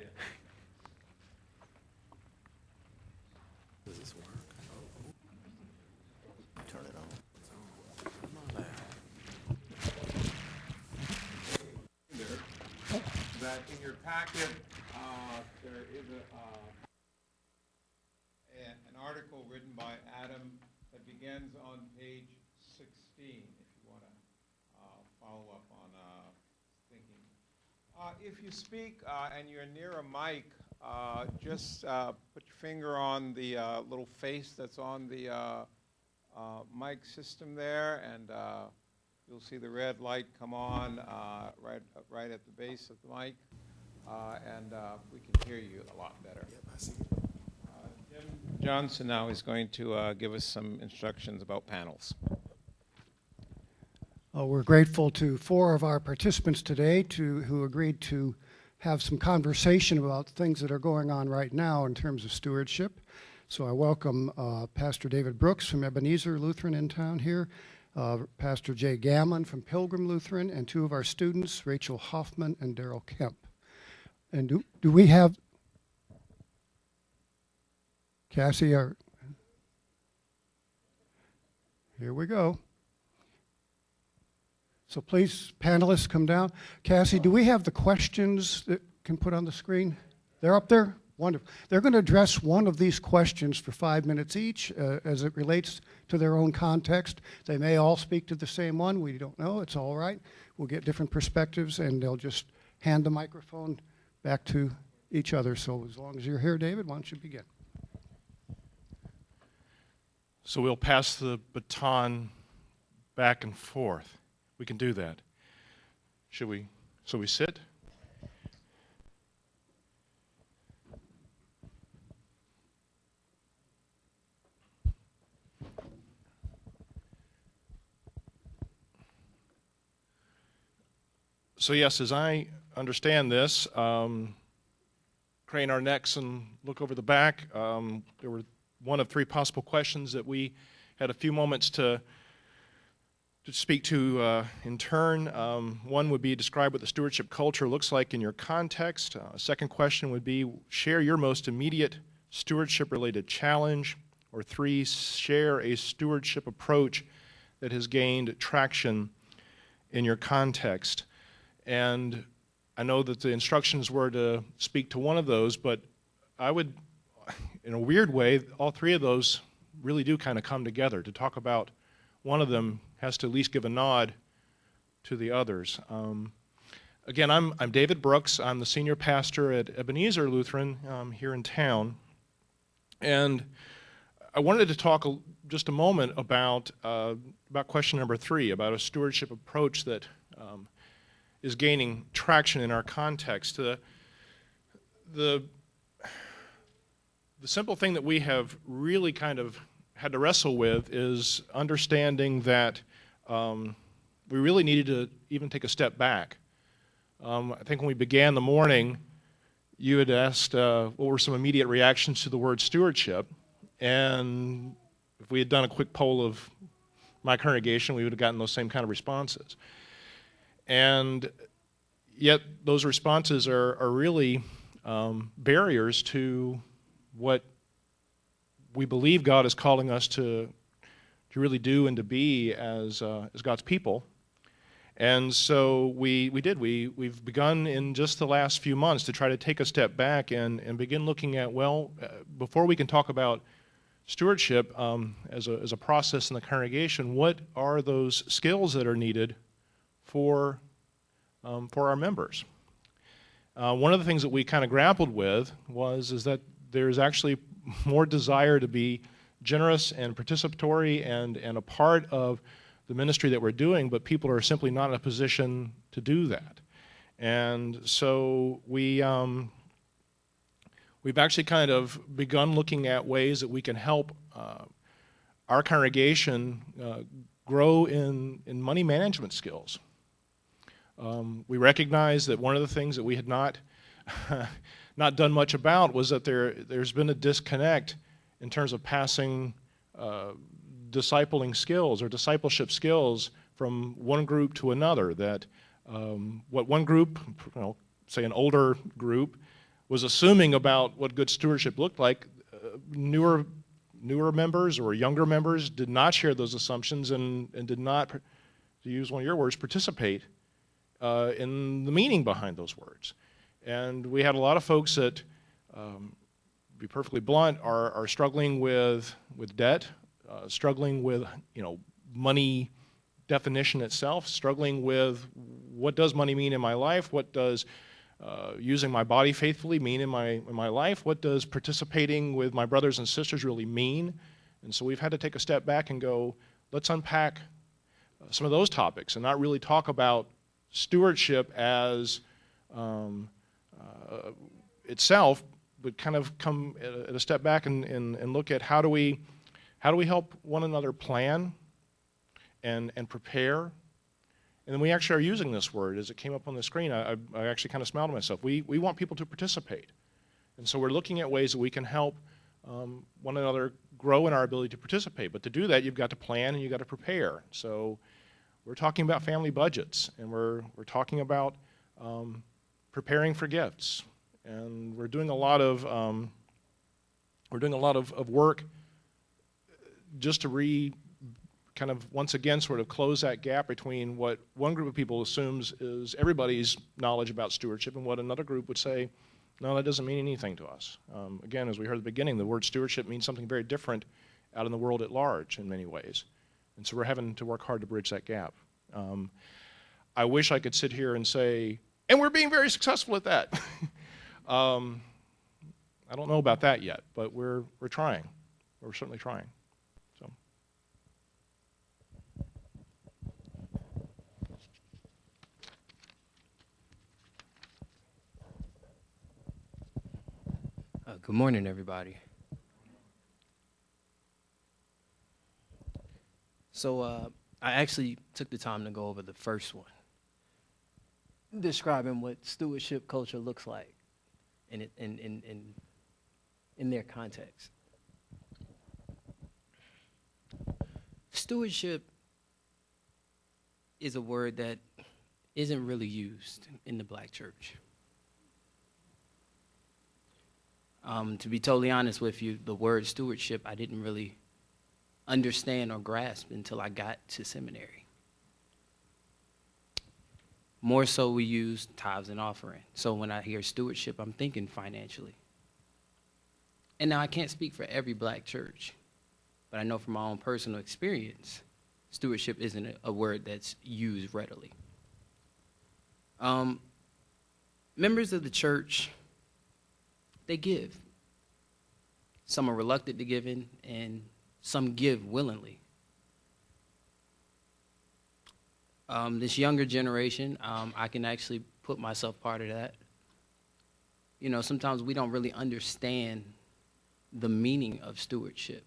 Does this work? Turn it on. Come on now. That in your packet, there is an article written by Adam that begins on page 16, if you want to follow up on thinking. If you speak and you're near a mic, just put your finger on the little face that's on the mic system there, and you'll see the red light come on right at the base of the mic, and we can hear you a lot better. Yep, I see. Jim Johnson now is going to give us some instructions about panels. We're grateful to 4 of our participants today who agreed to have some conversation about things that are going on right now in terms of stewardship. So I welcome Pastor David Brooks from Ebenezer Lutheran in town here, Pastor Jay Gammon from Pilgrim Lutheran, and 2 of our students, Rachel Hoffman and Daryl Kemp. And do we have... Cassie, here we go. So please, panelists, come down. Cassie, do we have the questions that can put on the screen? They're up there? Wonderful. They're going to address one of these questions for 5 minutes each as it relates to their own context. They may all speak to the same one. We don't know. It's all right. We'll get different perspectives, and they'll just hand the microphone back to each other. So as long as you're here, David, why don't you begin? So we'll pass the baton back and forth. We can do that. Should we? So we sit? So yes, as I understand this, crane our necks and look over the back. There were one of 3 possible questions that we had a few moments to speak to in turn. One would be describe what the stewardship culture looks like in your context. A second question would be share your most immediate stewardship-related challenge. Or 3, share a stewardship approach that has gained traction in your context. And I know that the instructions were to speak to one of those, but I would, in a weird way, all 3 of those really do kind of come together. To talk about one of them has to at least give a nod to the others. Again, I'm David Brooks. I'm the senior pastor at Ebenezer Lutheran here in town. And I wanted to talk just a moment about question number 3, about a stewardship approach that is gaining traction in our context. The simple thing that we have really kind of had to wrestle with is understanding that we really needed to even take a step back. I think when we began the morning, you had asked what were some immediate reactions to the word stewardship, and if we had done a quick poll of my congregation, we would have gotten those same kind of responses. And yet those responses are really barriers to what we believe God is calling us to really do and to be as God's people. And so we've begun in just the last few months to try to take a step back and begin looking at, before we can talk about stewardship as a process in the congregation, what are those skills that are needed for our members? One of the things that we kind of grappled with is that there's actually more desire to be generous and participatory and a part of the ministry that we're doing, but people are simply not in a position to do that. And so we've actually kind of begun looking at ways that we can help our congregation grow in money management skills. We recognize that one of the things that we had not done much about was that there's been a disconnect in terms of passing discipling skills or discipleship skills from one group to another. That what one group, say an older group, was assuming about what good stewardship looked like, newer members or younger members did not share those assumptions and did not, to use one of your words, participate in the meaning behind those words. And we had a lot of folks that, to be perfectly blunt, are struggling with debt, struggling with money definition itself, struggling with what does money mean in my life, what does using my body faithfully mean in my life, what does participating with my brothers and sisters really mean. And so we've had to take a step back and go, let's unpack some of those topics and not really talk about stewardship as itself, but kind of come at a step back and look at how do we help one another plan and prepare. And then we actually are using this word as it came up on the screen. I actually kind of smiled to myself. We want people to participate. And so we're looking at ways that we can help one another grow in our ability to participate. But to do that, you've got to plan and you've got to prepare. So we're talking about family budgets, and we're talking about preparing for gifts. And we're doing a lot of we're doing a lot of work just to kind of once again sort of close that gap between what one group of people assumes is everybody's knowledge about stewardship and what another group would say, no, that doesn't mean anything to us. Again, as we heard at the beginning, the word stewardship means something very different out in the world at large in many ways. And so we're having to work hard to bridge that gap. I wish I could sit here and say, and we're being very successful at that. I don't know about that yet, but we're trying. We're certainly trying. So. Good morning, everybody. So I actually took the time to go over the first one, describing what stewardship culture looks like in their context. Stewardship is a word that isn't really used in the black church. To be totally honest with you, the word stewardship I didn't really understand or grasp until I got to seminary. More so we use tithes and offering. So when I hear stewardship, I'm thinking financially. And now I can't speak for every black church, but I know from my own personal experience, stewardship isn't a word that's used readily. Members of the church, they give. Some are reluctant to give in, and some give willingly. This younger generation, I can actually put myself part of that. You know, sometimes we don't really understand the meaning of stewardship.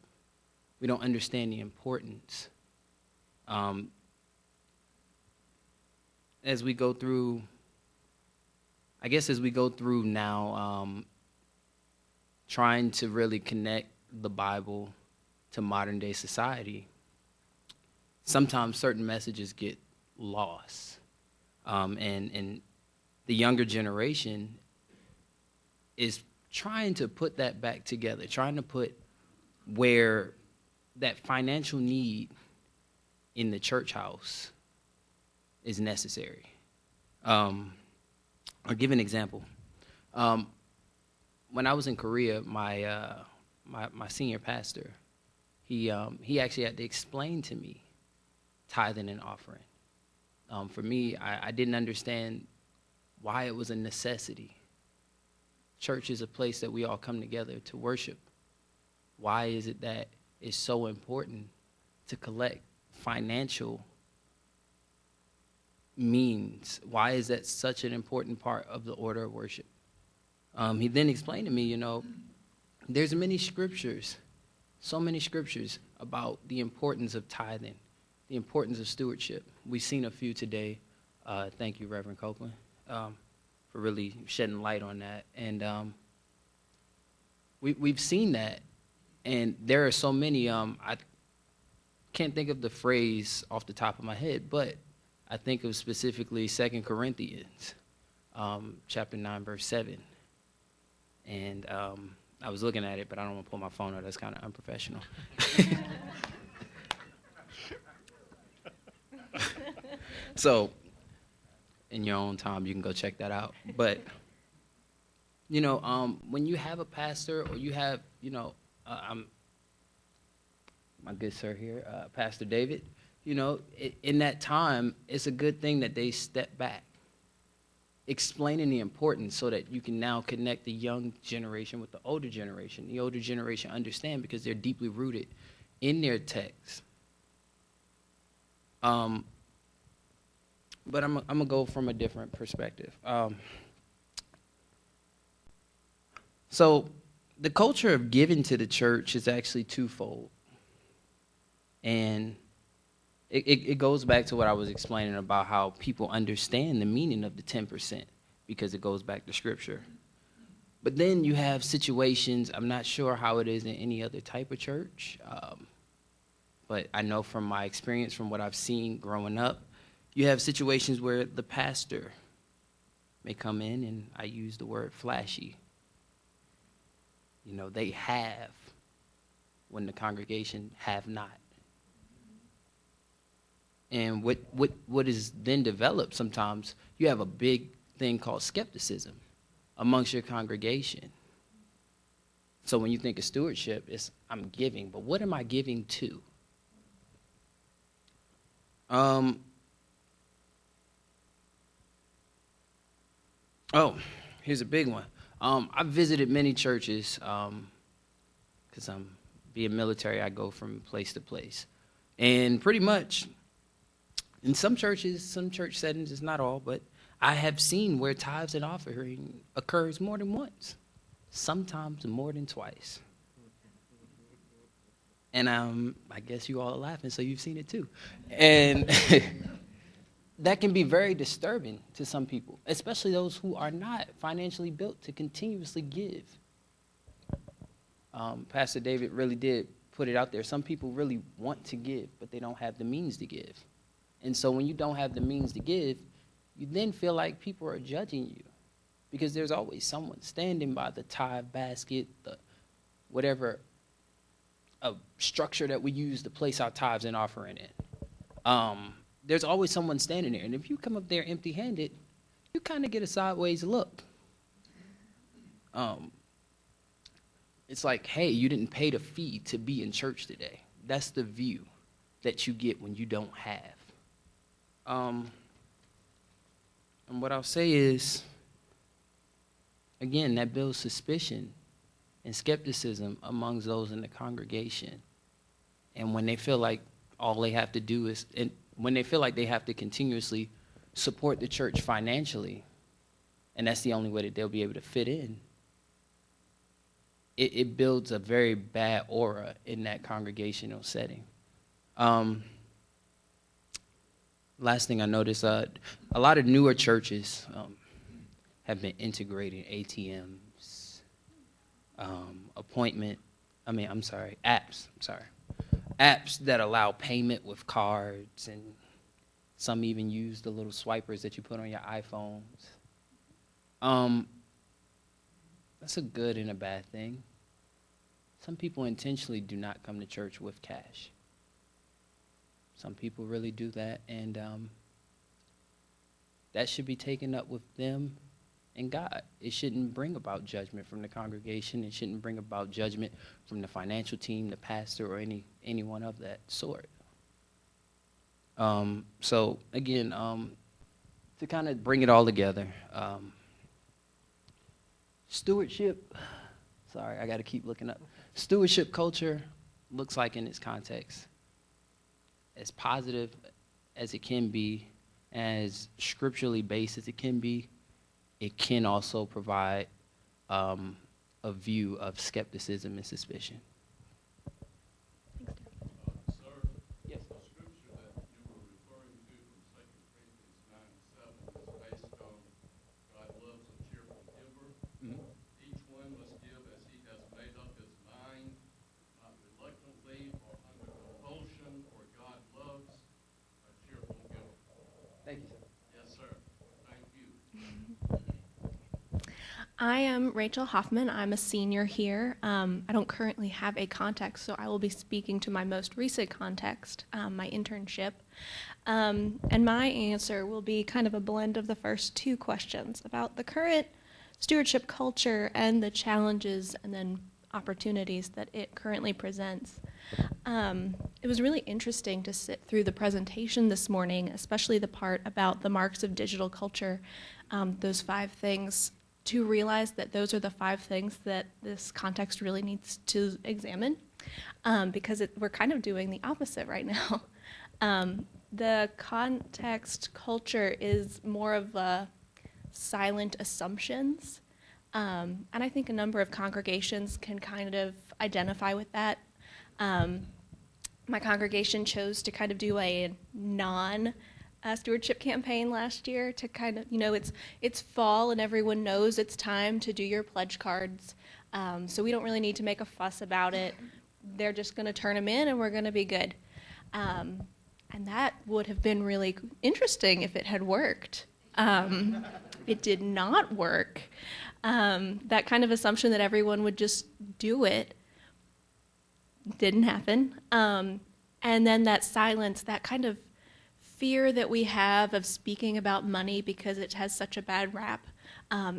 We don't understand the importance. As we go through, now, trying to really connect the Bible to modern day society, sometimes certain messages get lost. And the younger generation is trying to put that back together, trying to put where that financial need in the church house is necessary. I'll give an example. When I was in Korea, my senior pastor, he actually had to explain to me tithing and offering. For me, I didn't understand why it was a necessity. Church is a place that we all come together to worship. Why is it that it's so important to collect financial means? Why is that such an important part of the order of worship? He then explained to me, you know, there's so many scriptures about the importance of tithing, the importance of stewardship. We've seen a few today. Thank you, Reverend Copeland, for really shedding light on that. And we've seen that, and there are so many. I can't think of the phrase off the top of my head, but I think of specifically 2 Corinthians, chapter 9, verse 7. And I was looking at it, but I don't want to pull my phone out. That's kind of unprofessional. So, in your own time, you can go check that out. But, you know, when you have a pastor or you have, you know, my good sir here, Pastor David, you know, in that time, it's a good thing that they step back, explaining the importance so that you can now connect the young generation with the older generation. The older generation understand because they're deeply rooted in their text. But I'm going to go from a different perspective. So the culture of giving to the church is actually twofold. And it goes back to what I was explaining about how people understand the meaning of the 10% because it goes back to Scripture. But then you have situations, I'm not sure how it is in any other type of church, but I know from my experience, from what I've seen growing up, you have situations where the pastor may come in, and I use the word flashy, They have when the congregation have not. And what is then developed sometimes, you have a big thing called skepticism amongst your congregation. So when you think of stewardship, it's I'm giving, but what am I giving to? Here's a big one. I've visited many churches because I'm being military. I go from place to place, and pretty much in some churches, some church settings, it's not all, but I have seen where tithes and offering occurs more than once, sometimes more than twice. And I guess you all are laughing, so you've seen it too. And that can be very disturbing to some people, especially those who are not financially built to continuously give. Pastor David really did put it out there. Some people really want to give, but they don't have the means to give. And so when you don't have the means to give, you then feel like people are judging you because there's always someone standing by the tithe basket, the whatever structure that we use to place our tithes and offering in. There's always someone standing there. And if you come up there empty-handed, you kind of get a sideways look. It's like, hey, you didn't pay the fee to be in church today. That's the view that you get when you don't have. And what I'll say is, again, that builds suspicion and skepticism amongst those in the congregation. And when they feel like all they have to do is, and when they feel like they have to continuously support the church financially, and that's the only way that they'll be able to fit in, it builds a very bad aura in that congregational setting. Last thing I noticed, a lot of newer churches have been integrating ATMs, apps that allow payment with cards, and some even use the little swipers that you put on your iPhones. That's a good and a bad thing. Some people intentionally do not come to church with cash. Some people really do that, and that should be taken up with them and God. It shouldn't bring about judgment from the congregation. It shouldn't bring about judgment from the financial team, the pastor, or anyone of that sort. So again, to kind of bring it all together, stewardship, sorry, I got to keep looking up. Stewardship culture looks like in its context as positive as it can be, as scripturally based as it can be. It can also provide a view of skepticism and suspicion. Sir, Yes. the scripture that you were referring to from 2 Corinthians 9:7 is based on God loves a cheerful giver. Mhm. Each one must give as he has made up his mind, not reluctantly or under compulsion, for God loves a cheerful giver. Thank you, sir. Yes, sir. Thank you. I am Rachel Hoffman. I'm a senior here. I don't currently have a context, so I will be speaking to my most recent context, my internship. And my answer will be kind of a blend of the first two questions about the current stewardship culture and the challenges and then opportunities that it currently presents. It was really interesting to sit through the presentation this morning, especially the part about the marks of digital culture, those 5 things, to realize that those are the 5 things that this context really needs to examine, because we're kind of doing the opposite right now. The context culture is more of a silent assumptions, and I think a number of congregations can kind of identify with that. My congregation chose to kind of do a non-stewardship campaign last year to kind of, it's fall and everyone knows it's time to do your pledge cards. So we don't really need to make a fuss about it. They're just going to turn them in and we're going to be good. And that would have been really interesting if it had worked. It did not work. That kind of assumption that everyone would just do it didn't happen. And then that silence, that kind of fear that we have of speaking about money because it has such a bad rap.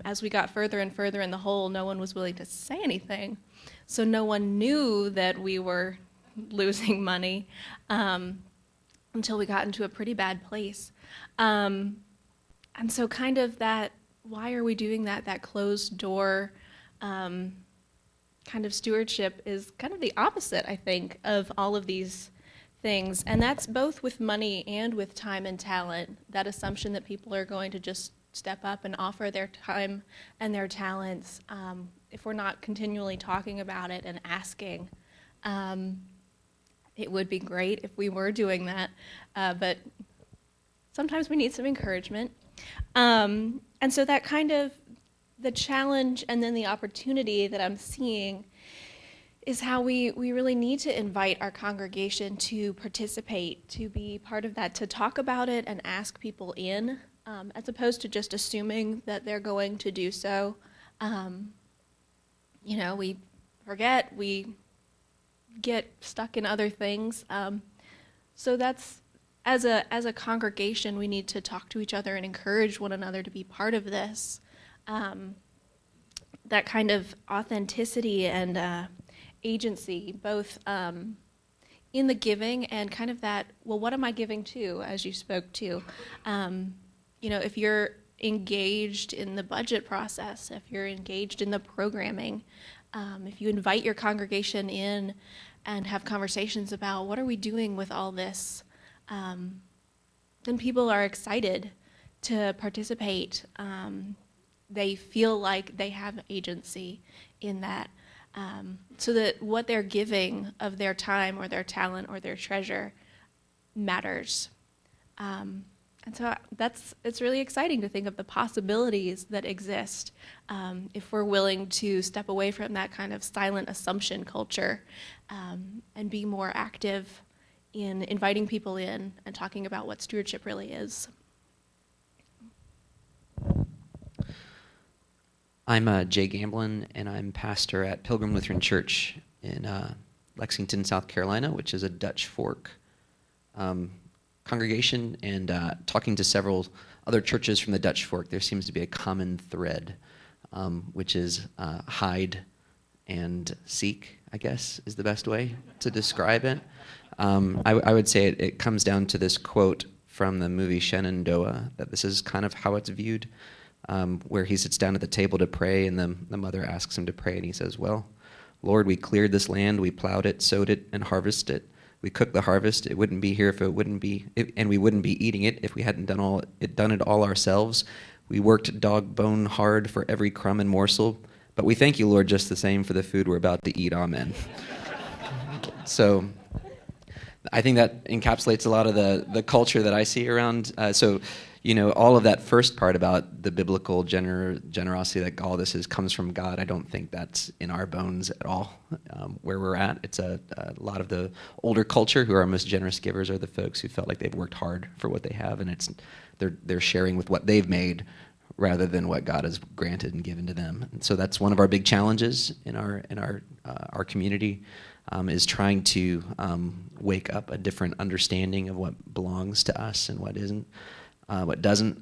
As we got further and further in the hole, no one was willing to say anything. So no one knew that we were losing money until we got into a pretty bad place. And so kind of that, why are we doing that? That closed door kind of stewardship is kind of the opposite, I think, of all of these things. And that's both with money and with time and talent, that assumption that people are going to just step up and offer their time and their talents if we're not continually talking about it and asking. It would be great if we were doing that, but sometimes we need some encouragement. And so that kind of the challenge and then the opportunity that I'm seeing is how we really need to invite our congregation to participate, to be part of that, to talk about it and ask people in, as opposed to just assuming that they're going to do so. We forget, we get stuck in other things. So that's, as a congregation, we need to talk to each other and encourage one another to be part of this. That kind of authenticity and agency, both in the giving and kind of that, well, what am I giving to, as you spoke to? If you're engaged in the budget process, if you're engaged in the programming, if you invite your congregation in and have conversations about what are we doing with all this, then people are excited to participate. They feel like they have agency in that, so that what they're giving of their time or their talent or their treasure matters. And so it's really exciting to think of the possibilities that exist if we're willing to step away from that kind of silent assumption culture and be more active in inviting people in and talking about what stewardship really is. I'm Jay Gamblin, and I'm pastor at Pilgrim Lutheran Church in Lexington, South Carolina, which is a Dutch Fork congregation. And talking to several other churches from the Dutch Fork, there seems to be a common thread, which is hide and seek, I guess, is the best way to describe it. I would say it comes down to this quote from the movie Shenandoah, that this is kind of how it's viewed. Where he sits down at the table to pray, and the mother asks him to pray, and he says, well, Lord, we cleared this land, we plowed it, sowed it, and harvested it. We cooked the harvest. It wouldn't be here if it wouldn't be, and we wouldn't be eating it if we hadn't done it all ourselves. We worked dog bone hard for every crumb and morsel, but we thank you, Lord, just the same for the food we're about to eat. Amen. So I think that encapsulates a lot of the culture that I see around. All of that first part about the biblical generosity, that all this comes from God, I don't think that's in our bones at all. Where we're at, it's a lot of the older culture who are our most generous givers are the folks who felt like they've worked hard for what they have, and they're sharing with what they've made rather than what God has granted and given to them. And so that's one of our big challenges in our community, is trying to wake up a different understanding of what belongs to us and what isn't. What doesn't.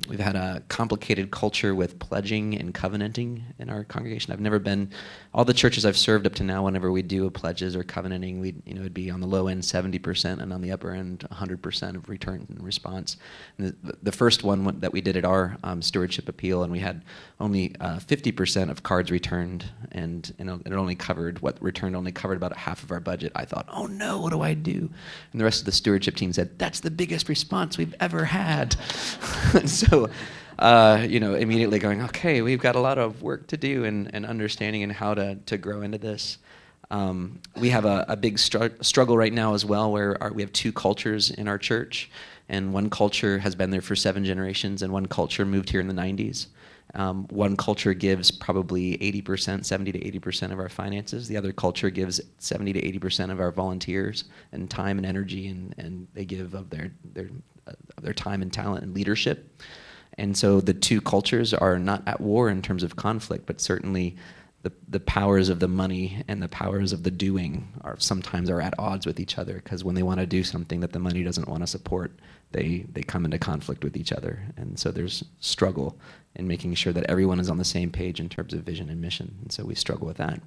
We've had a complicated culture with pledging and covenanting in our congregation. I've never been, all the churches I've served up to now, whenever we do a pledges or covenanting, it'd be on the low end 70% and on the upper end 100% of return and response. And the first one that we did at our stewardship appeal, and we had only 50% of cards returned, and it only covered, what returned only covered about half of our budget. I thought, oh no, what do I do? And the rest of the stewardship team said, that's the biggest response we've ever had. And so, immediately going, okay, we've got a lot of work to do and understanding and how to grow into this. We have a big struggle right now as well, where we have two cultures in our church, and one culture has been there for 7 generations, and one culture moved here in the 90s. One culture gives probably 70 to 80% of our finances. The other culture gives 70 to 80% of our volunteers and time and energy, and they give of their time and talent and leadership. And so the two cultures are not at war in terms of conflict, but certainly the powers of the money and the powers of the doing are sometimes at odds with each other, because when they want to do something that the money doesn't want to support, they come into conflict with each other. And so there's struggle in making sure that everyone is on the same page in terms of vision and mission. And so we struggle with that.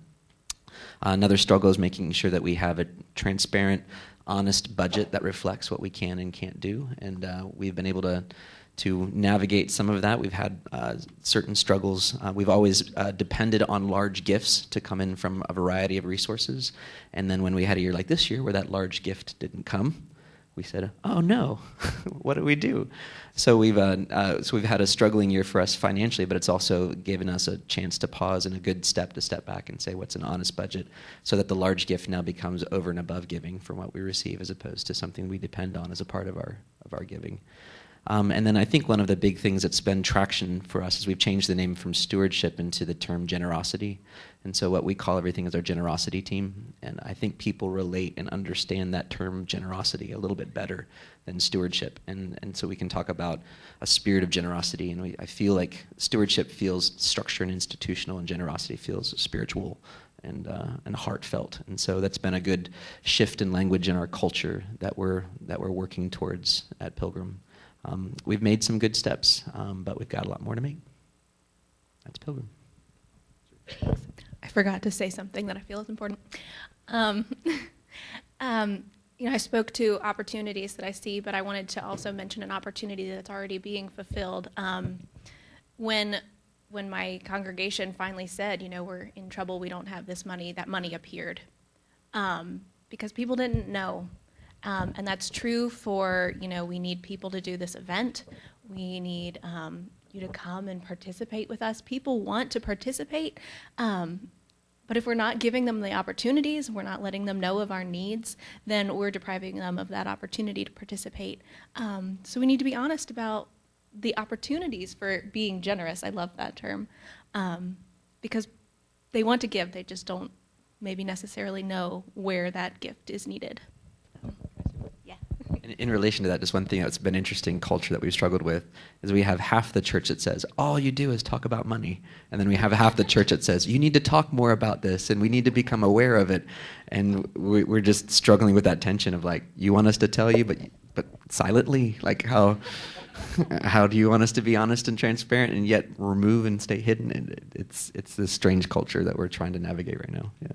Another struggle is making sure that we have a transparent, honest budget that reflects what we can and can't do. And we've been able to navigate some of that. We've had certain struggles. We've always depended on large gifts to come in from a variety of resources. And then when we had a year like this year where that large gift didn't come, we said, oh no, what do we do? So we've had a struggling year for us financially, but it's also given us a chance to pause and a good step to step back and say what's an honest budget, so that the large gift now becomes over and above giving from what we receive, as opposed to something we depend on as a part of our giving. And then I think one of the big things that's been traction for us is we've changed the name from stewardship into the term generosity. And so what we call everything is our generosity team. And I think people relate and understand that term generosity a little bit better than stewardship. And so we can talk about a spirit of generosity. And I feel like stewardship feels structured and institutional, and generosity feels spiritual and heartfelt. And so that's been a good shift in language in our culture that we're working towards at Pilgrim. We've made some good steps, but we've got a lot more to make. That's Pilgrim. I forgot to say something that I feel is important. I spoke to opportunities that I see, but I wanted to also mention an opportunity that's already being fulfilled. When my congregation finally said, we're in trouble, we don't have this money, that money appeared, because people didn't know. And that's true for, we need people to do this event. We need you to come and participate with us. People want to participate, but if we're not giving them the opportunities, we're not letting them know of our needs, then we're depriving them of that opportunity to participate. So we need to be honest about the opportunities for being generous. I love that term, because they want to give, they just don't maybe necessarily know where that gift is needed. In relation to that, just one thing that's been interesting culture that we've struggled with is we have half the church that says, all you do is talk about money. And then we have half the church that says, you need to talk more about this and we need to become aware of it. And we're just struggling with that tension of like, you want us to tell you, but silently? Like how do you want us to be honest and transparent and yet remove and stay hidden? It's this strange culture that we're trying to navigate right now. Yeah.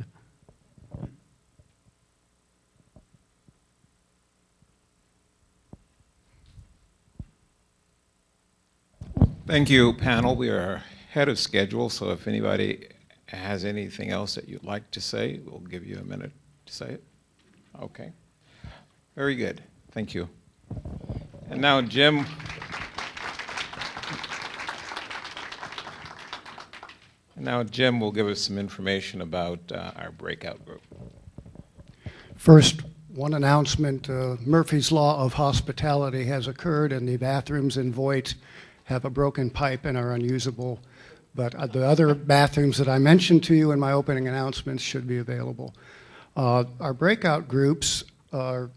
Thank you, panel. We are ahead of schedule, so if anybody has anything else that you'd like to say, we'll give you a minute to say it. Okay. Very good. Thank you. And now Jim. Will give us some information about our breakout group. First, one announcement, Murphy's Law of Hospitality has occurred, and the bathrooms in Voight have a broken pipe and are unusable. But the other bathrooms that I mentioned to you in my opening announcements should be available. Our breakout groups are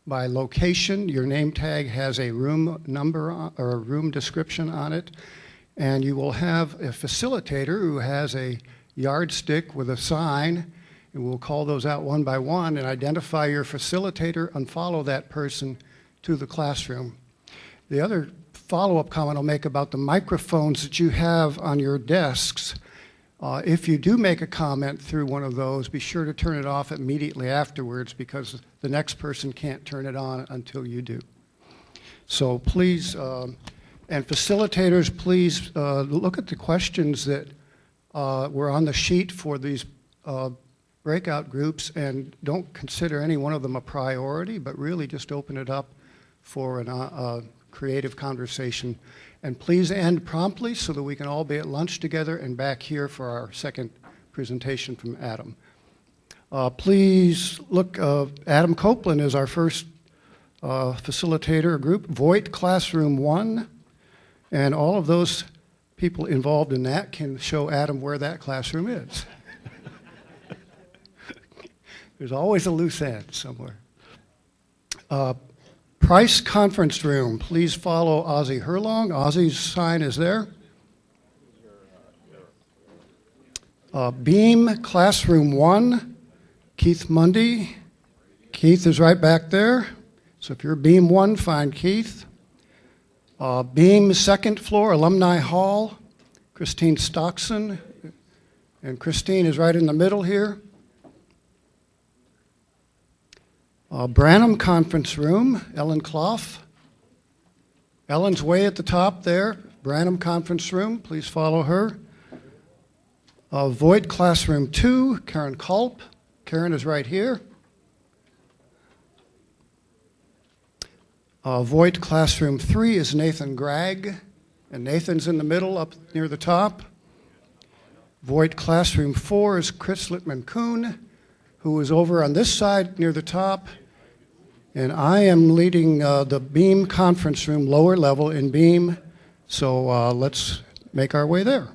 by location. Your name tag has a room number or a room description on it, and you will have a facilitator who has a yardstick with a sign, and we'll call those out one by one and identify your facilitator and follow that person to the classroom. The other follow-up comment I'll make about the microphones that you have on your desks. If you do make a comment through one of those, be sure to turn it off immediately afterwards, because the next person can't turn it on until you do. So please, and facilitators, please look at the questions that were on the sheet for these breakout groups, and don't consider any one of them a priority, but really just open it up for a creative conversation. And please end promptly so that we can all be at lunch together and back here for our second presentation from Adam. Please look, Adam Copeland is our first facilitator group, Voight Classroom 1, and all of those people involved in that can show Adam where that classroom is. There's always a loose end somewhere. Price Conference Room, please follow Ozzy Herlong. Ozzy's sign is there. Beam Classroom 1, Keith Mundy. Keith is right back there. So if you're Beam 1, find Keith. Beam second floor, Alumni Hall, Christine Stockson. And Christine is right in the middle here. Branham Conference Room, Ellen Clough. Ellen's way at the top there. Branham Conference Room, please follow her. Voigt Classroom 2, Karen Culp. Karen is right here. Voigt Classroom 3 is Nathan Gregg, and Nathan's in the middle up near the top. Voigt Classroom 4 is Chris Littman-Kuhn, who is over on this side near the top. And I am leading the Beam Conference Room lower level in Beam, so let's make our way there.